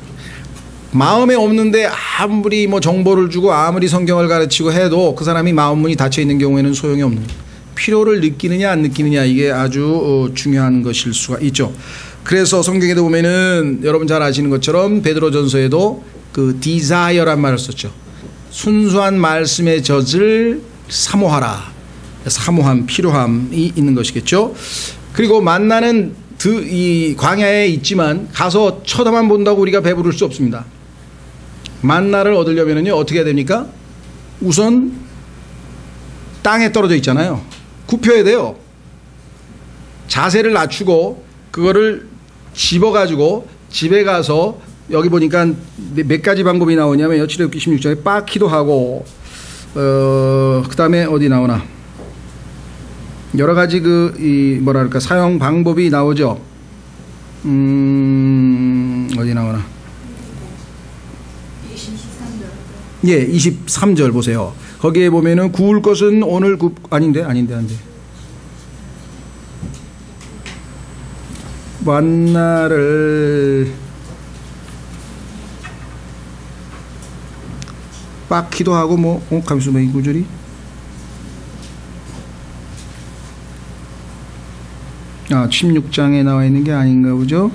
마음에 없는데 아무리 정보를 주고 아무리 성경을 가르치고 해도 그 사람이 마음 문이 닫혀 있는 경우에는 소용이 없는 거예요. 필요를 느끼느냐 안 느끼느냐, 이게 아주 중요한 것일 수가 있죠. 그래서 성경에도 보면은 여러분 잘 아시는 것처럼 베드로전서에도 그 디자이어란 말을 썼죠. 순수한 말씀의 젖을 사모하라. 사모함, 필요함이 있는 것이겠죠. 그리고 만나는 이 광야에 있지만 가서 쳐다만 본다고 우리가 배부를 수 없습니다. 만나를 얻으려면요 어떻게 해야 됩니까? 우선 땅에 떨어져 있잖아요. 굽혀야 돼요. 자세를 낮추고 그거를 집어가지고 집에 가서, 여기 보니까 몇 가지 방법이 나오냐면 출애굽기 16장에 빻기도 하고 그 다음에 어디 나오나 여러 가지 사용 방법이 나오죠. 어디 나오나? 23절. 예, 23절 보세요. 거기에 보면은 구울 것은 오늘 아닌데. 만나를 빻기도 하고 잠시만, 이 구절이 아 16장에 나와 있는 게 아닌가 보죠.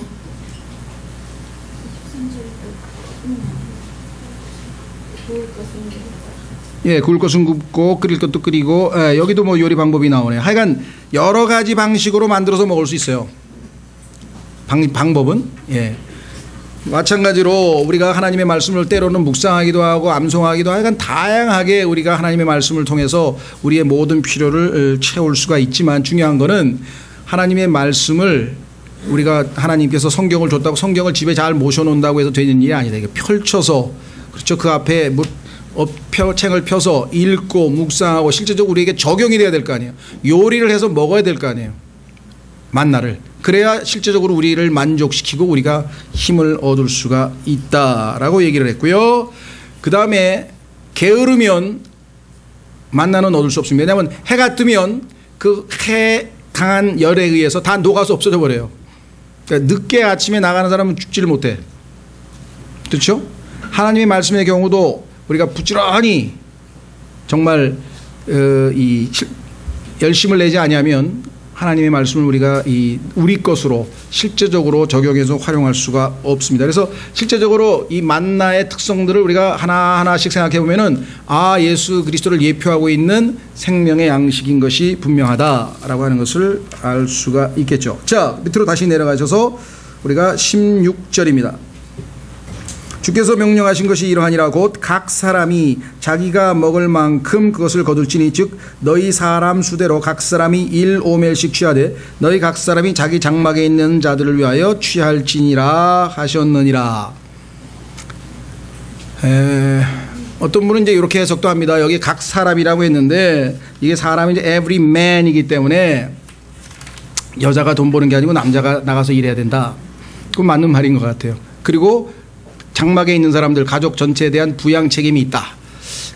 예, 구울 것은 굽고 끓일 것도 끓이고, 여기도 요리 방법이 나오네요. 하여간 여러 가지 방식으로 만들어서 먹을 수 있어요. 방법은. 예. 마찬가지로 우리가 하나님의 말씀을 때로는 묵상하기도 하고 암송하기도 하고 다양하게 우리가 하나님의 말씀을 통해서 우리의 모든 필요를 채울 수가 있지만, 중요한 거는 하나님의 말씀을 우리가 하나님께서 성경을 줬다고 성경을 집에 잘 모셔놓는다고 해서 되는 일이 아니다. 이게 펼쳐서, 그렇죠, 그 앞에 책을 펴서 읽고 묵상하고 실제적으로 우리에게 적용이 돼야 될 거 아니에요. 요리를 해서 먹어야 될 거 아니에요. 만나를. 그래야 실제적으로 우리를 만족시키고 우리가 힘을 얻을 수가 있다라고 얘기를 했고요. 그 다음에 게으르면 만나는 얻을 수 없습니다. 왜냐하면 해가 뜨면 그 해 강한 열에 의해서 다 녹아서 없어져 버려요. 그러니까 늦게 아침에 나가는 사람은 죽지를 못해. 그렇죠? 하나님의 말씀의 경우도 우리가 부지런히 정말 이 열심을 내지 아니하면 하나님의 말씀을 우리가 우리 것으로 실제적으로 적용해서 활용할 수가 없습니다. 그래서 실제적으로 이 만나의 특성들을 우리가 하나하나씩 생각해 보면은 예수 그리스도를 예표하고 있는 생명의 양식인 것이 분명하다라고 하는 것을 알 수가 있겠죠. 자, 밑으로 다시 내려가셔서 우리가 16절입니다. 주께서 명령하신 것이 이러하니라. 곧 각 사람이 자기가 먹을 만큼 그것을 거둘지니, 즉 너희 사람 수대로 각 사람이 1오멜씩 취하되 너희 각 사람이 자기 장막에 있는 자들을 위하여 취할지니라 하셨느니라. 어떤 분은 이제 이렇게 해석도 합니다. 여기 각 사람이라고 했는데 이게 사람이 이제 every man이기 때문에 여자가 돈 버는 게 아니고 남자가 나가서 일해야 된다. 그건 맞는 말인 것 같아요. 그리고 장막에 있는 사람들 가족 전체에 대한 부양 책임이 있다.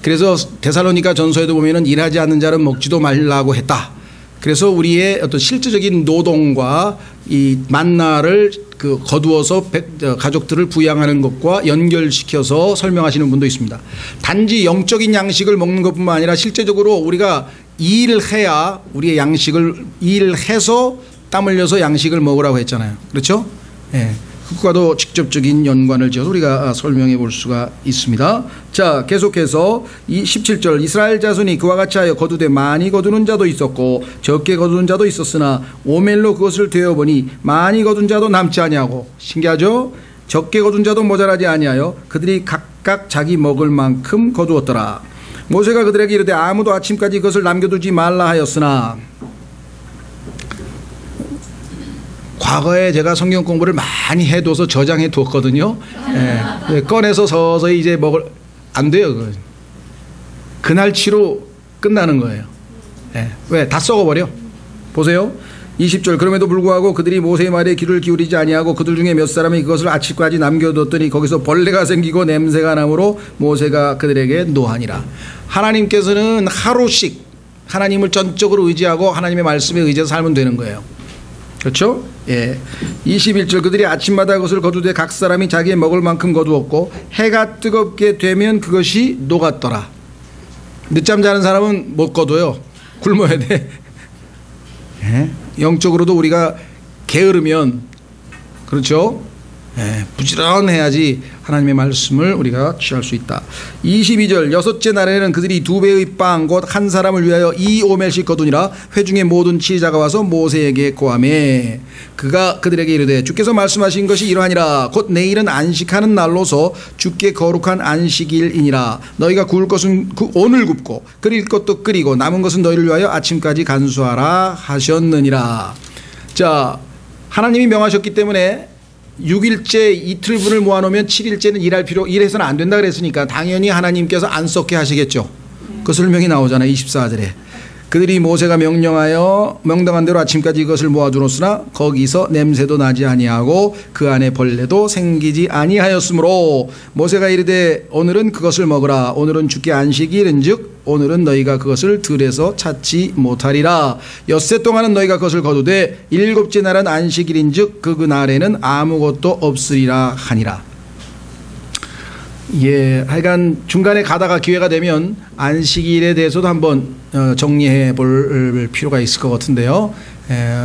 그래서 데살로니가 전서에도 보면은 일하지 않는 자는 먹지도 말라고 했다. 그래서 우리의 어떤 실질적인 노동과 이 만나를 거두어서 가족들을 부양하는 것과 연결시켜서 설명하시는 분도 있습니다. 단지 영적인 양식을 먹는 것뿐만 아니라 실제적으로 우리가 일을 해야 우리의 양식을 일해서 땀 흘려서 양식을 먹으라고 했잖아요. 그렇죠? 예. 그것과도 직접적인 연관을 지어서 우리가 설명해 볼 수가 있습니다. 자, 계속해서 이 17절 이스라엘 자손이 그와 같이 하여 거두되 많이 거두는 자도 있었고 적게 거두는 자도 있었으나 오멜로 그것을 되어보니 많이 거둔 자도 남지 아니하고, 신기하죠? 적게 거둔 자도 모자라지 아니하여 그들이 각각 자기 먹을 만큼 거두었더라. 모세가 그들에게 이르되 아무도 아침까지 그것을 남겨두지 말라 하였으나, 과거에 제가 성경 공부를 많이 해둬서 저장해 두었거든요. 예. 꺼내서 서서히 이제 안 돼요. 그건. 그날치로 끝나는 거예요. 예. 왜? 다 썩어버려. 보세요. 20절 그럼에도 불구하고 그들이 모세의 말에 귀를 기울이지 아니하고 그들 중에 몇 사람이 그것을 아침까지 남겨뒀더니 거기서 벌레가 생기고 냄새가 나므로 모세가 그들에게 노하니라. 하나님께서는 하루씩 하나님을 전적으로 의지하고 하나님의 말씀에 의지해서 살면 되는 거예요. 그렇죠? 예. 21절 그들이 아침마다 그것을 거두되 각 사람이 자기의 먹을 만큼 거두었고 해가 뜨겁게 되면 그것이 녹았더라. 늦잠 자는 사람은 못 거둬요. 굶어야 돼. 예. 영적으로도 우리가 게으르면, 그렇죠? 예. 부지런해야지 하나님의 말씀을 우리가 취할 수 있다. 22절 여섯째 날에는 그들이 2배의 빵 곧 한 사람을 위하여 2오멜씩 거두니라. 회중의 모든 지혜자가 와서 모세에게 고하매 그가 그들에게 이르되 주께서 말씀하신 것이 이러하니라. 곧 내일은 안식하는 날로서 주께 거룩한 안식일이니라. 너희가 구울 것은 오늘 굽고 끓일 것도 끓이고 남은 것은 너희를 위하여 아침까지 간수하라 하셨느니라. 자, 하나님이 명하셨기 때문에 6일째 이틀분을 모아놓으면 7일째는 일해서는 안 된다 그랬으니까 당연히 하나님께서 안 썩게 하시겠죠. 그 설명이 나오잖아요. 24절에 그들이 모세가 명령한 대로 아침까지 이것을 모아두었으나 거기서 냄새도 나지 아니하고 그 안에 벌레도 생기지 아니하였으므로 모세가 이르되 오늘은 그것을 먹으라. 오늘은 주께 안식일인즉 오늘은 너희가 그것을 들에서 찾지 못하리라. 엿새 동안은 너희가 그것을 거두되 일곱째 날은 안식일인즉 그 날에는 아무것도 없으리라 하니라. 예, 하여간 중간에 가다가 기회가 되면 안식일에 대해서도 한번 정리해 볼 필요가 있을 것 같은데요.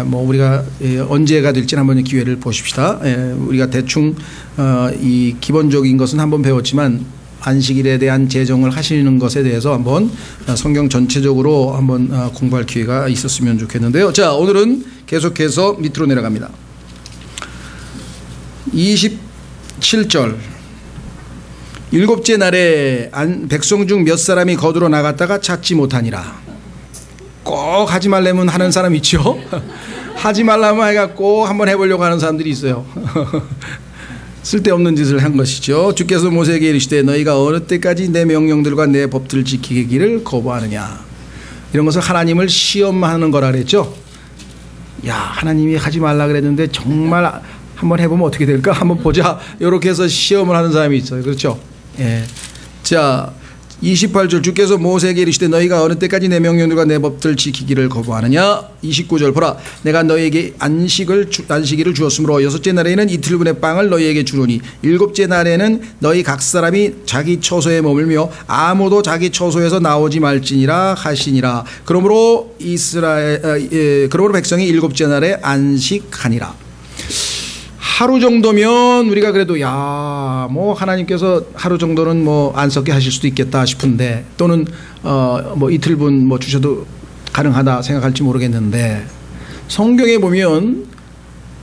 뭐 우리가 언제가 될지는 한번 기회를 보십시다. 우리가 대충 이 기본적인 것은 한번 배웠지만 안식일에 대한 제정을 하시는 것에 대해서 한번 성경 전체적으로 한번 공부할 기회가 있었으면 좋겠는데요. 자, 오늘은 계속해서 밑으로 내려갑니다. 27절 일곱째 날에 백성 중 몇 사람이 거두러 나갔다가 찾지 못하니라. 꼭 하지 말라면 하는 사람 있죠. 하지 말라면 해가 꼭 한번 해보려고 하는 사람들이 있어요. 쓸데없는 짓을 한 것이죠. 주께서 모세에게 이르시되 너희가 어느 때까지 내 명령들과 내 법들을 지키기를 거부하느냐. 이런 것을 하나님을 시험하는 거라 그랬죠. 야, 하나님이 하지 말라 그랬는데 정말 한번 해보면 어떻게 될까 한번 보자. 이렇게 해서 시험을 하는 사람이 있어요. 그렇죠? 예. 자, 28절 주께서 모세에게 이르시되 너희가 어느 때까지 내 명령들과 내 법들 지키기를 거부하느냐. 29절 보라 내가 너희에게 안식일을 주었으므로 여섯째 날에는 이틀분의 빵을 너희에게 주노니 일곱째 날에는 너희 각 사람이 자기 처소에 머물며 아무도 자기 처소에서 나오지 말지니라 하시니라. 그러므로 백성이 일곱째 날에 안식하니라. 하루 정도면 우리가 그래도 뭐 하나님께서 하루 정도는 뭐 안석게 하실 수도 있겠다 싶은데, 또는 뭐 이틀분 뭐 주셔도 가능하다 생각할지 모르겠는데, 성경에 보면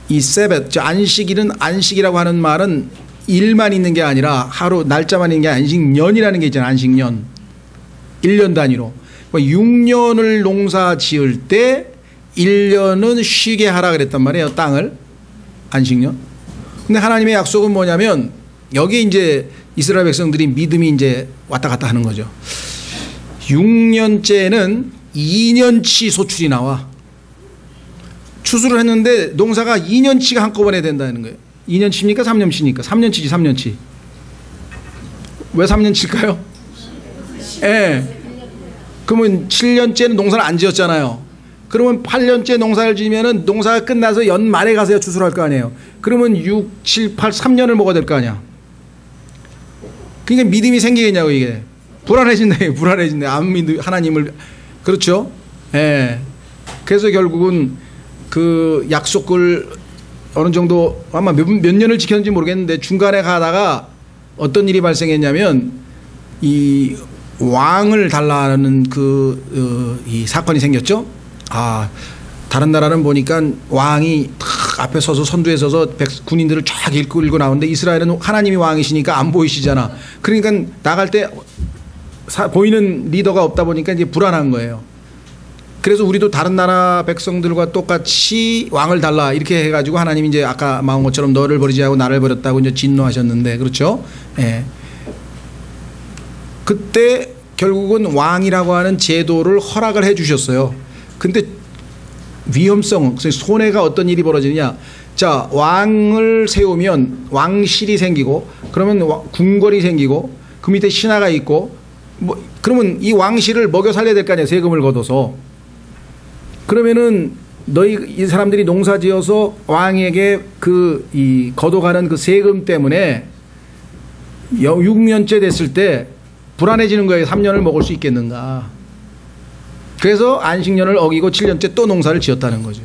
이 세벳, 안식일은, 안식이라고 하는 말은 일만 있는 게 아니라 하루 날짜만 있는 게 안식년이라는 게 있잖아요. 안식년 1년 단위로 6년을 농사 지을 때 1년은 쉬게 하라 그랬단 말이에요. 땅을. 안식년. 근데 하나님의 약속은 뭐냐면 여기 이제 이스라엘 백성들이 믿음이 이제 왔다 갔다 하는 거죠. 6년째는 2년치 소출이 나와. 추수를 했는데 농사가 2년치가 한꺼번에 된다는 거예요. 2년치입니까? 3년치입니까? 3년치지 3년치. 왜 3년치일까요? 예. 그러면 7년째는 농사를 안 지었잖아요. 그러면 8년째 농사를 지으면은 농사가 끝나서 연말에 가서 추수를 할 거 아니에요. 그러면 6, 7, 8, 3년을 먹어야 될 거 아니야. 그러니까 믿음이 생기겠냐고. 이게 불안해진다. 불안해진다. 안 믿는 하나님을. 그렇죠? 예. 그래서 결국은 그 약속을 어느 정도 아마 몇 년을 지켰는지 모르겠는데 중간에 가다가 어떤 일이 발생했냐면 이 왕을 달라는 이 사건이 생겼죠. 다른 나라는 보니까 왕이 탁 앞에 서서 선두에 서서 군인들을 쫙 읽고 나오는데 이스라엘은 하나님이 왕이시니까 안 보이시잖아. 그러니까 나갈 때 보이는 리더가 없다 보니까 이제 불안한 거예요. 그래서 우리도 다른 나라 백성들과 똑같이 왕을 달라 이렇게 해가지고 하나님이 이제 아까 말한 것처럼 너를 버리지 않고 나를 버렸다고 이제 진노하셨는데, 그렇죠? 예. 그때 결국은 왕이라고 하는 제도를 허락을 해 주셨어요. 근데 위험성, 손해가 어떤 일이 벌어지느냐. 자, 왕을 세우면 왕실이 생기고, 그러면 궁궐이 생기고, 그 밑에 신하가 있고, 그러면 이 왕실을 먹여 살려야 될 거 아니에요. 세금을 걷어서. 그러면은 이 사람들이 농사 지어서 왕에게 걷어가는 그 세금 때문에 6년째 됐을 때 불안해지는 거예요. 3년을 먹을 수 있겠는가. 그래서 안식년을 어기고 7년째 또 농사를 지었다는 거죠.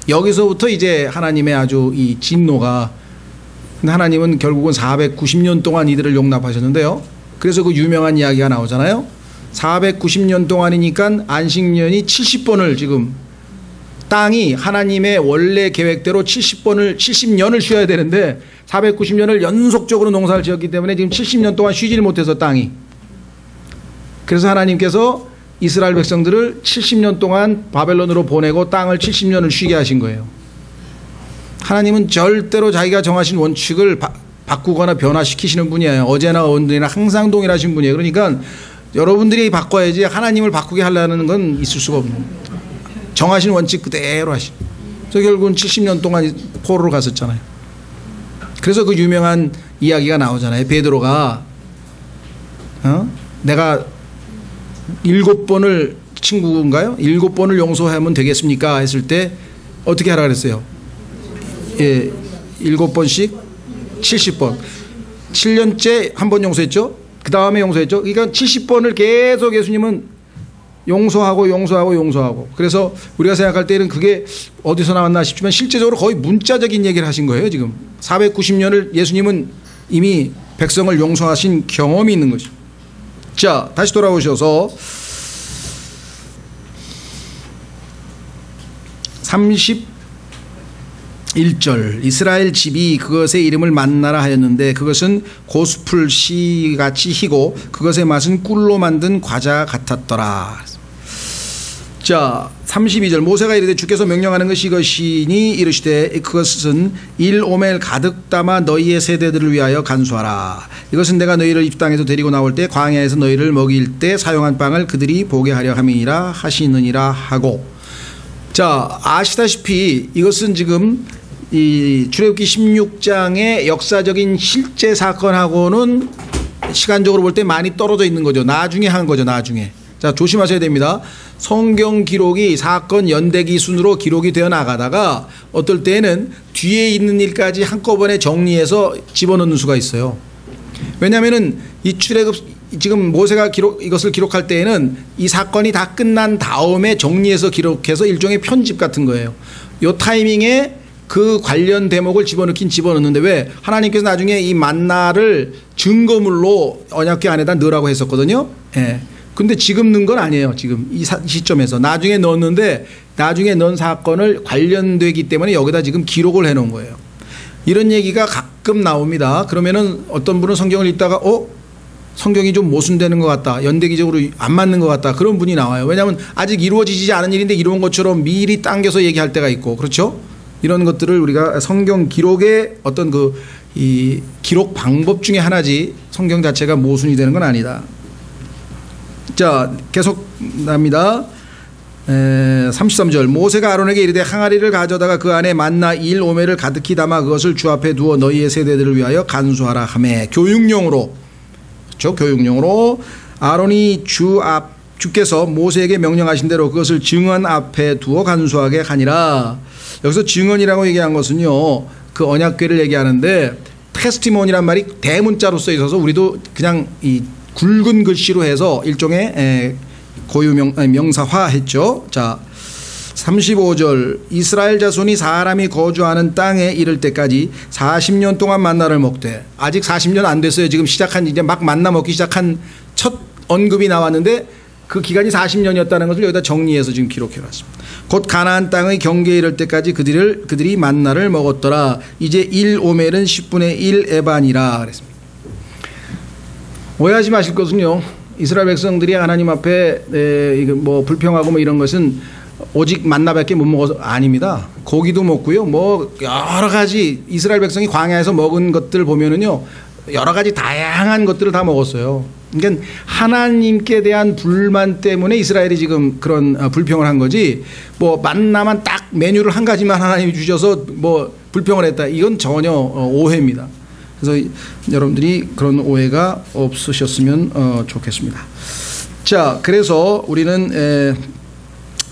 여기서부터 이제 하나님의 아주 이 진노가, 하나님은 결국은 490년 동안 이들을 용납하셨는데요. 그래서 그 유명한 이야기가 나오잖아요. 490년 동안이니까 안식년이 70번을 지금 땅이 하나님의 원래 계획대로 70년을 쉬어야 되는데 490년을 연속적으로 농사를 지었기 때문에 지금 70년 동안 쉬지를 못해서 땅이. 그래서 하나님께서 이스라엘 백성들을 70년 동안 바벨론으로 보내고 땅을 70년을 쉬게 하신 거예요. 하나님은 절대로 자기가 정하신 원칙을 바꾸거나 변화시키시는 분이에요. 어제나 오늘이나 항상 동일하신 분이에요. 그러니까 여러분들이 바꿔야지 하나님을 바꾸게 하려는 건 있을 수가 없는 거예요. 정하신 원칙 그대로 하신. 그래서 결국은 70년 동안 포로로 갔었잖아요. 그래서 그 유명한 이야기가 나오잖아요. 베드로가 내가 7번을 친구인가요? 7번을 용서하면 되겠습니까? 했을 때 어떻게 하라 그랬어요? 예, 7번씩 70번. 7년째 한 번 용서했죠? 그 다음에 용서했죠? 그러니까 70번을 계속 예수님은 용서하고. 그래서 우리가 생각할 때는 그게 어디서 나왔나 싶지만 실제적으로 거의 문자적인 얘기를 하신 거예요. 지금 490년을 예수님은 이미 백성을 용서하신 경험이 있는 거죠. 자, 다시 돌아오셔서 31절 이스라엘 집이 그것의 이름을 만나라 하였는데 그것은 고스풀 씨같이 희고 그것의 맛은 꿀로 만든 과자 같았더라. 자, 32절 모세가 이르되 주께서 명령하는 것이 이것이니 이르시되 그것은 1오멜 가득 담아 너희의 세대들을 위하여 간수하라. 이것은 내가 너희를 이 땅에서 데리고 나올 때 광야에서 너희를 먹일 때 사용한 빵을 그들이 보게 하려 함이니라 하시느니라 하고. 자, 아시다시피 이것은 지금 이 출애굽기 16장의 역사적인 실제 사건하고는 시간적으로 볼 때 많이 떨어져 있는 거죠. 나중에 한 거죠. 나중에. 자, 조심하셔야 됩니다. 성경 기록이 사건 연대기 순으로 기록이 되어 나가다가 어떨 때는 뒤에 있는 일까지 한꺼번에 정리해서 집어넣는 수가 있어요. 왜냐하면은 이 출애굽 지금 모세가 이것을 기록할 때에는 이 사건이 다 끝난 다음에 정리해서 기록해서 일종의 편집 같은 거예요. 요 타이밍에 그 관련 대목을 집어넣긴 집어넣는데 왜 하나님께서 나중에 이 만나를 증거물로 언약궤 안에다 넣으라고 했었거든요. 예. 근데 지금 넣은 건 아니에요. 지금 이 시점에서 나중에 넣었는데 나중에 넣은 사건을 관련되기 때문에 여기다 지금 기록을 해 놓은 거예요. 이런 얘기가 가끔 나옵니다. 그러면은 어떤 분은 성경을 읽다가 성경이 좀 모순되는 것 같다. 연대기적으로 안 맞는 것 같다. 그런 분이 나와요. 왜냐하면 아직 이루어지지 않은 일인데 이루어진 것처럼 미리 당겨서 얘기할 때가 있고 그렇죠? 이런 것들을 우리가 성경 기록의 어떤 이 기록 방법 중에 하나지 성경 자체가 모순이 되는 건 아니다. 자, 계속 납니다. 33절 모세가 아론에게 이르되 항아리를 가져다가 그 안에 만나 1오멜을 가득히 담아 그것을 주 앞에 두어 너희의 세대들을 위하여 간수하라 하매 교육용으로 그렇죠? 교육용으로 아론이 주께서 모세에게 명령하신 대로 그것을 증언 앞에 두어 간수하게 하니라. 여기서 증언이라고 얘기한 것은요 그 언약궤를 얘기하는데 테스티몬이란 말이 대문자로 써 있어서 우리도 그냥 이 굵은 글씨로 해서 일종의 명사화했죠. 자, 35절 이스라엘 자손이 사람이 거주하는 땅에 이를 때까지 40년 동안 만나를 먹되 아직 40년 안 됐어요. 지금 시작한 이제 막 만나 먹기 시작한 첫 언급이 나왔는데 그 기간이 40년이었다는 것을 여기다 정리해서 지금 기록해놨습니다. 곧 가나안 땅의 경계에 이를 때까지 그들이 만나를 먹었더라. 이제 1오멜은 10분의 1 에반이라 그랬습니다. 오해하지 마실 것은요. 이스라엘 백성들이 하나님 앞에 뭐 불평하고 뭐 이런 것은 오직 만나밖에 못 먹어서 아닙니다. 고기도 먹고요. 뭐 여러 가지 이스라엘 백성이 광야에서 먹은 것들 보면은요. 여러 가지 다양한 것들을 다 먹었어요. 그러니까 하나님께 대한 불만 때문에 이스라엘이 지금 그런 불평을 한 거지 뭐 만나만 딱 메뉴를 한 가지만 하나님이 주셔서 뭐 불평을 했다. 이건 전혀 오해입니다. 그래서 여러분들이 그런 오해가 없으셨으면 좋겠습니다. 자, 그래서 우리는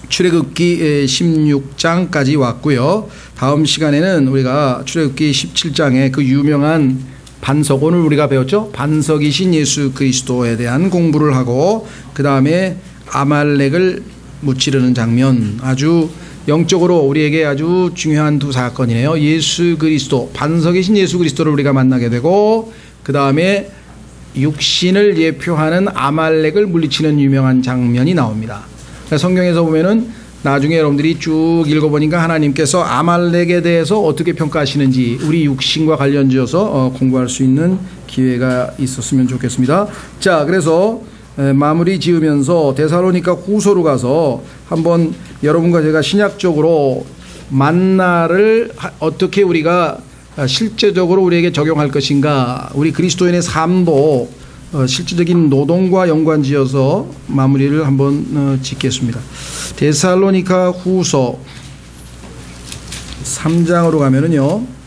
출애굽기 16장까지 왔고요. 다음 시간에는 우리가 출애굽기 17장의 그 유명한 반석, 오늘 우리가 배웠죠? 반석이신 예수 그리스도에 대한 공부를 하고 그 다음에 아말렉을 무찌르는 장면, 아주 영적으로 우리에게 아주 중요한 두 사건이네요. 예수 그리스도, 반석이신 예수 그리스도를 우리가 만나게 되고 그 다음에 육신을 예표하는 아말렉을 물리치는 유명한 장면이 나옵니다. 성경에서 보면은 나중에 여러분들이 쭉 읽어보니까 하나님께서 아말렉에 대해서 어떻게 평가하시는지 우리 육신과 관련지어서 공부할 수 있는 기회가 있었으면 좋겠습니다. 자, 그래서 마무리 지으면서 데살로니가 후서로 가서 한번 여러분과 제가 신약적으로 만나를 어떻게 우리가 실제적으로 우리에게 적용할 것인가, 우리 그리스도인의 삶도 실질적인 노동과 연관지어서 마무리를 한번 짓겠습니다. 데살로니가 후서 3장으로 가면은요,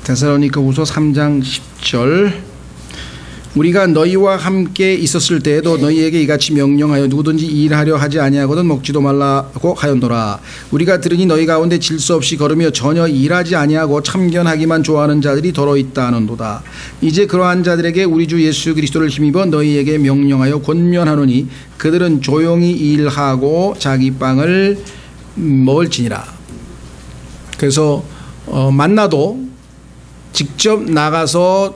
데살로니가 후서 3장 10절 우리가 너희와 함께 있었을 때에도 너희에게 이같이 명령하여 누구든지 일하려 하지 아니하거든 먹지도 말라고 하였노라. 우리가 들으니 너희 가운데 질서 없이 걸으며 전혀 일하지 아니하고 참견하기만 좋아하는 자들이 더러 있다 하는도다. 이제 그러한 자들에게 우리 주 예수 그리스도를 힘입어 너희에게 명령하여 권면하노니 그들은 조용히 일하고 자기 빵을 먹을지니라. 그래서 만나도 직접 나가서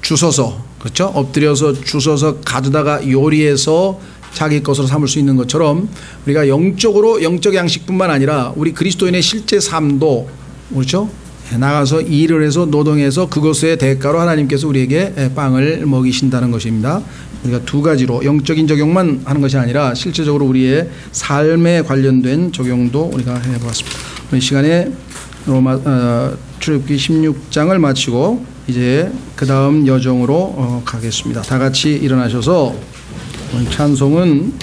주워서, 그렇죠? 엎드려서 주워서 가져다가 요리해서 자기 것으로 삼을 수 있는 것처럼 우리가 영적으로 영적 양식뿐만 아니라 우리 그리스도인의 실제 삶도, 그렇죠? 나가서 일을 해서 노동해서 그것의 대가로 하나님께서 우리에게 빵을 먹이신다는 것입니다. 우리가 두 가지로 영적인 적용만 하는 것이 아니라 실제적으로 우리의 삶에 관련된 적용도 우리가 해보았습니다. 오늘 시간에 출애굽기 16장을 마치고 이제 그 다음 여정으로 가겠습니다. 다 같이 일어나셔서 찬송은